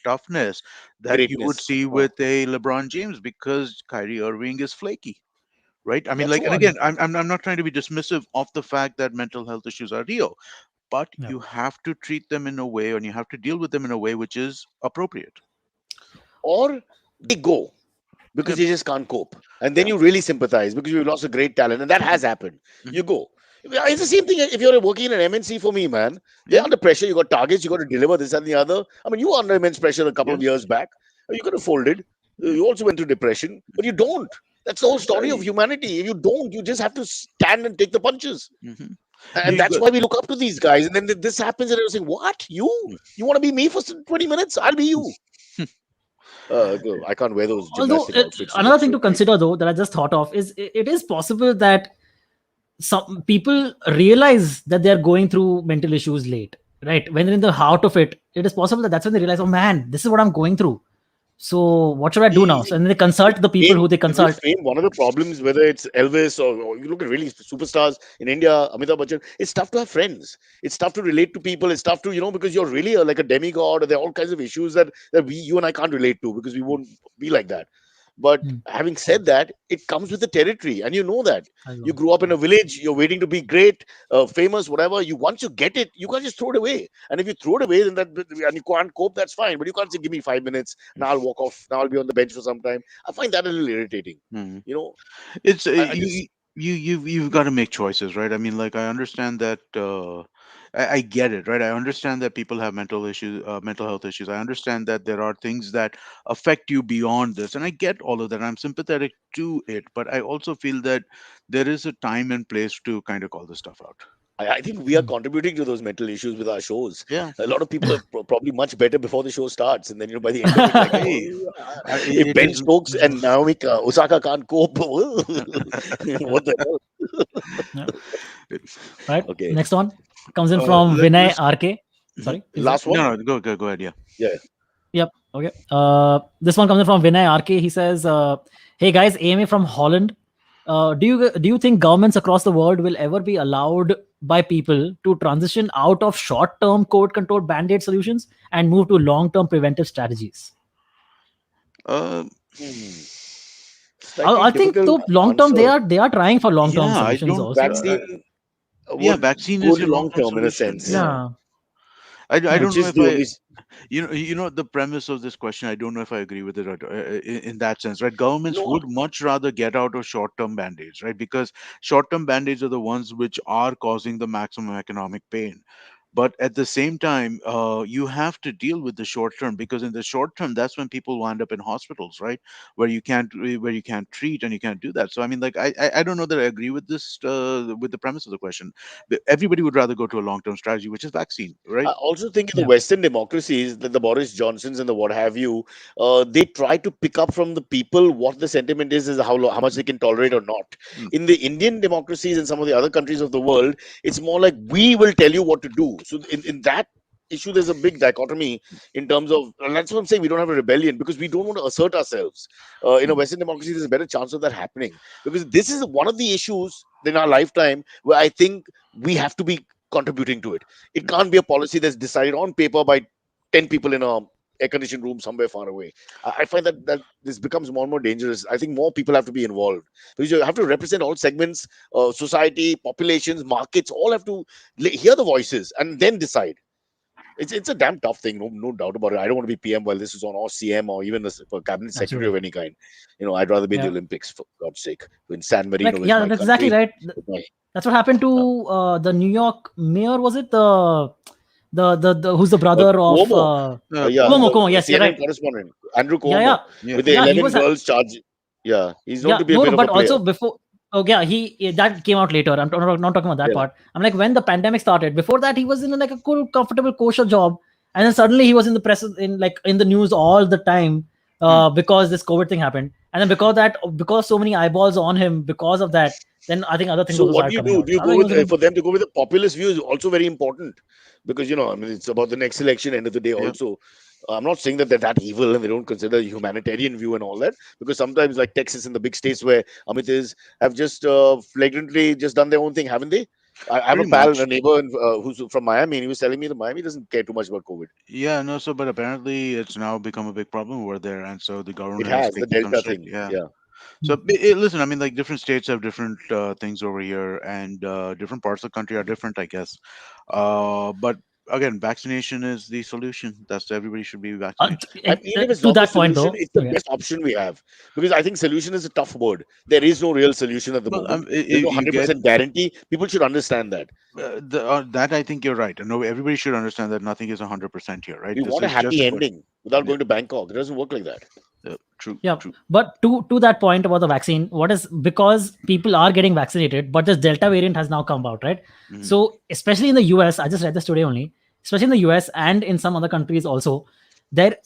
toughness that you would Greatness. see No. with a LeBron James, because Kyrie Irving is flaky, right? I mean, That's like, and what. again, I'm not trying to be dismissive of the fact that mental health issues are real, but Yep. you have to treat them in a way, and you have to deal with them in a way which is appropriate. Or they go Yeah. because you just can't cope. And then Yeah. you really sympathize because you've lost a great talent. And that Mhm. has happened. Mhm. You go. Yeah, it's the same thing if you're working in an MNC for me, man. They're Yeah. under pressure. You got targets. You got to deliver this and the other. I mean, you were under immense pressure a couple of Yes. years back. You could have folded. Yeah. You also went through depression, but you don't. That's the whole story of Right. humanity. If you don't, you just have to stand and take the punches. Hmm. And You that's got. why we look up to these guys. And then this happens, and they're saying, "What? You want to be me for 20 minutes? I'll be you." I can't wear those Although gymnastic outfits. They another look thing so to tight. consider though that I just thought of is it is possible that some people realize that they're going through mental issues late, right? When they're in the heart of it, it is possible that that's when they realize, oh man, this is what I'm going through. So what should I do now? Easy. So, and then they consult the people who they With consult. fame, one of the problems, whether it's Elvis or you look at really superstars in India, Amitabh Bachchan, it's tough to have friends. It's tough to relate to people. It's tough to, because you're really like a demigod. There are all kinds of issues that you and I can't relate to because we won't be like that. But Hmm. having said that, it comes with the territory, and you know that. I You know. grew up in a village, you're waiting to be great, famous, whatever. You once you get it, you can't just throw it away. And if you throw it away, then and you can't cope, that's fine. But you can't say, "Give me 5 minutes, now I'll walk off. Now I'll be on the bench for some time." I find that a little irritating. Mhm. You know, It's I just you've got to make choices, right? I mean, like I understand that. I get it, right? I understand that people have mental issues, mental health issues. I understand that there are things that affect you beyond this, and I get all of that. I'm sympathetic to it, but I also feel that there is a time and place to kind of call this stuff out. I think we are Hmm. contributing to those mental issues with our shows. Yeah, A lot of people are probably much better before the show starts, and then by the end of it, like, hey, if it Ben is. Stokes and Naomi Osaka can't cope, what the hell? Yeah. Right. Okay, Next one comes in from Vinay Let's. RK. Mhm. Sorry, please go ahead. last one. No, no, go ahead. Yeah. Yeah. Yep. Okay. This one comes in from Vinay RK. He says, "Hey guys, AMA from Holland. Do you think governments across the world will ever be allowed by people to transition out of short-term COVID-controlled band-aid solutions and move to long-term preventive strategies?" Uh, Hmm. I, Slightly I think difficult though long-term answer. they are trying for long-term yeah, I solutions don't. also. Vaccine Yeah, would vaccine go is to your long long-term term in a solution. sense, Yeah. Yeah. I Yeah. don't which know is if the I only. you know the premise of this question. I don't know if I agree with it in that sense, right? Governments No, would much rather get out of short-term band-aids, right? Because short-term band-aids are the ones which are causing the maximum economic pain. But at the same time, you have to deal with the short term, because in the short term, that's when people wind up in hospitals, right? Where you can't treat and you can't do that. So I mean, like I don't know that I agree with this with the premise of the question. Everybody would rather go to a long-term strategy, which is vaccine, I right? also think in the Yeah. Western democracies, the Boris Johnsons and the what have you, they try to pick up from the people what the sentiment is how much they can tolerate or not. Mm, In the Indian democracies and some of the other countries of the world, it's more like we will tell you what to do. So in that issue, there's a big dichotomy in terms of, and that's what I'm saying. We don't have a rebellion because we don't want to assert ourselves. In a mm, Western democracy, there's a better chance of that happening because this is one of the issues in our lifetime where I think we have to be contributing to it. It mm. can't be a policy that's decided on paper by 10 people in a air conditioned room somewhere far away. I find that this becomes more and more dangerous. I think more people have to be involved because you have to represent all segments, society, populations, markets, all have to hear the voices and then decide. It's a damn tough thing, no doubt about it. I don't want to be PM while this is on, or CM, or even a cabinet secretary of Absolutely. any kind. I'd rather be in the Yeah. Olympics, for God's sake, in San Marino Like with yeah, my that's exactly country. right. With my, That's what happened to the New York mayor. Was it the who's the brother of Cuomo, yeah, Cuomo? Cuomo. Cuomo. the Yes, you're CNN right. correspondent, Andrew Yeah, yeah, Cuomo, Yeah. with the yeah. He 11 was girls charge. Yeah, he's known yeah, to be a no, bit no, of a but player. also before. Oh yeah, that came out later. I'm not talking about that Yeah. part. I'm like when the pandemic started. Before that, he was in like a cool, comfortable, kosher job, and then suddenly he was in the press, in the news all the time, Mm. because this COVID thing happened, and then because so many eyeballs on him because of that, then I think other things So also what do started you coming do? out. Do you I mean, go he was with in for them to go with the populist view is also very important because I mean it's about the next election. End of the day, Yeah. also. I'm not saying that they're that evil and they don't consider a humanitarian view and all that because sometimes like Texas and the big states where Amit is have just flagrantly just done their own thing, haven't they? I have a Pretty pal, a much. neighbor who's from Miami, and he was telling me that Miami doesn't care too much about COVID. Yeah. No. So, but apparently, it's now become a big problem over there, and so the It government has has the taken some Delta strict. thing. Yeah. Yeah. So listen, I mean, like different states have different things over here, and different parts of the country are different, I guess. But again, vaccination is the solution. That's everybody should be vaccinated. And even if it's to not the that point solution, though. it's the Okay. best option we have. Because I think solution is a tough word. There is no real solution at the Well, moment. There's no you get 100% guarantee. People should understand that. that. I think you're right. No, everybody should understand that nothing is 100% here, right? We This want a is just happy a question. ending without Yeah, going to Bangkok. It doesn't work like that. true, Yeah, true. but to that point about the vaccine, what is because people are getting vaccinated, but this Delta variant has now come out, right? Mhm. So especially in the US, I just read this today only. Especially in the US and in some other countries also, there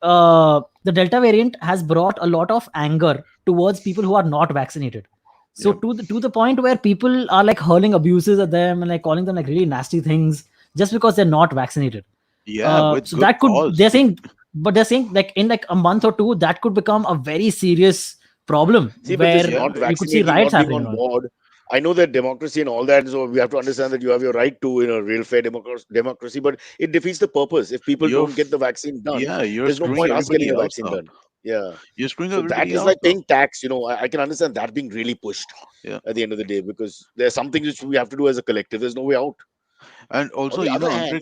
the Delta variant has brought a lot of anger towards people who are not vaccinated. So Yeah, to the point where people are like hurling abuses at them and like calling them like really nasty things just because they're not vaccinated. yeah, with So good that could cause. they're saying but they're saying like in like a month or two that could become a very serious problem See, but this where Yeah. not you could see vaccinating, riots not being happening and on all. board. I know that democracy and all that, so we have to understand that you have your right to, real fair democracy, but it defeats the purpose. If people You're don't get f- the vaccine done, yeah, you're there's no screwing point us getting everybody the else vaccine up. done. Yeah. You're screwing So that everybody is else like up. paying tax. I can understand that being really pushed Yeah. at the end of the day because there's something which we have to do as a collective. There's no way out. And On also, the other hand, Antariksh,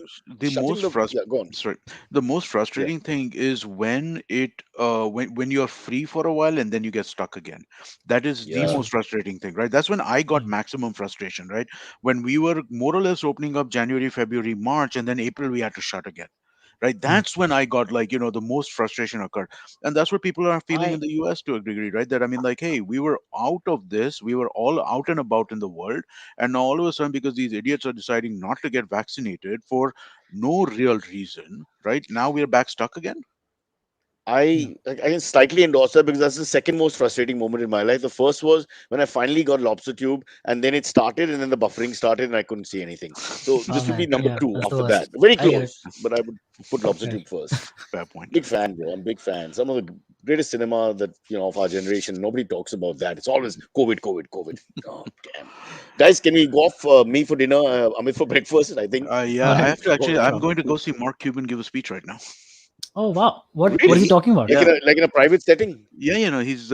shutting the yeah, go on. sorry, the most Yeah. frustrating thing is when when you're free for a while and then you get stuck again. That is the Yeah. most frustrating thing, right? That's when I got Mm. maximum frustration, right? When we were more or less opening up January, February, March, and then April we had to shut again. Right, Mm. that's when I got like the most frustration occurred, and that's what people are feeling in I the US to a degree, right? That I mean, like, hey, we were out of this, we were all out and about in the world, and now all of a sudden, because these idiots are deciding not to get vaccinated for no real reason, right? Now we're back stuck again. Yeah. I can slightly endorse that because that's the second most frustrating moment in my life. The first was when I finally got lobster tube, and then it started, and then the buffering started, and I couldn't see anything. So Oh this would be man, number yeah, two that's the after that. worst. Very I get it. close, but I would put lobster Right. tube first. Fair point. Big fan, bro. I'm big fan. Some of the greatest cinema that of our generation. Nobody talks about that. It's always COVID, COVID, COVID. Oh damn, guys, can we go off me for dinner, Amit for breakfast? I think Yeah, All I right. have to actually. I'm Sure. going to go see Mark Cuban give a speech right now. Oh wow, what is he really talking about? Yeah, like in a private setting. yeah, he is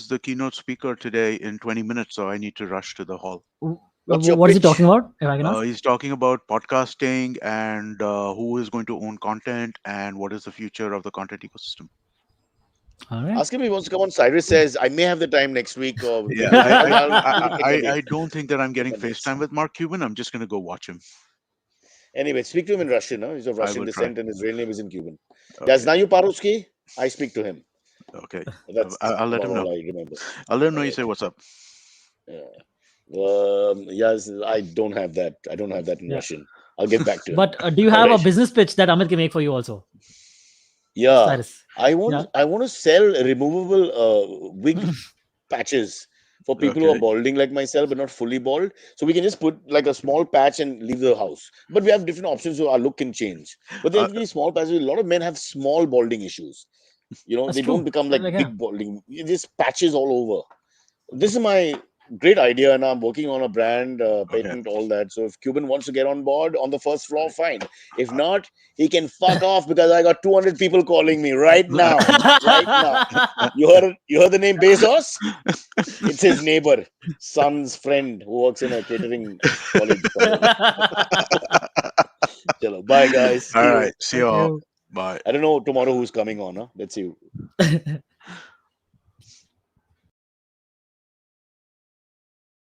the keynote speaker today in 20 minutes, so I need to rush to the hall. What's your What is he talking pitch? about? If I can ask. He's talking about podcasting and who is going to own content and what is the future of the content ecosystem. All right. Ask him if he wants to come on. Cyrus says, I may have the time next week, or Yeah, maybe we'll take a date. I don't think that I'm Take getting a date. FaceTime with Mark Cuban. I'm just going to go watch him. Anyway, speak to him in Russian. Huh? He's of I Russian will try. descent and his real name is in Cuban. Yeah, Okay, Znаю Paruski. I speak to him. okay. That's I'll let about him know. all I remember. I'll let him know All you right. say what's up. Yeah. Yes, I don't have that. I don't have that in Yeah. Russian. I'll get back to him. But do you All have a right. business pitch that Amit can make for you also, Yeah. Cyrus? I want Yeah. I want to sell removable wig patches for people who are Okay. balding like myself but not fully bald. So we can just put like a small patch and leave the house. But we have different options so our look can change. But they Uh, have to be small patches. A lot of men have small balding issues. That's They don't true. become like Like yeah. big balding. It's just patches all over. This is my great idea, and I'm working on a brand, okay. patent, all that. So if Cuban wants to get on board on the first floor, fine. If not, he can fuck off because I got 200 people calling me right now. Right now. You heard the name Bezos? It's his neighbor, son's friend who works in a catering college somewhere. Chalo, bye guys. See All you. right. See you Thank all. you. Bye. I don't know tomorrow who's coming on. Huh? Let's see.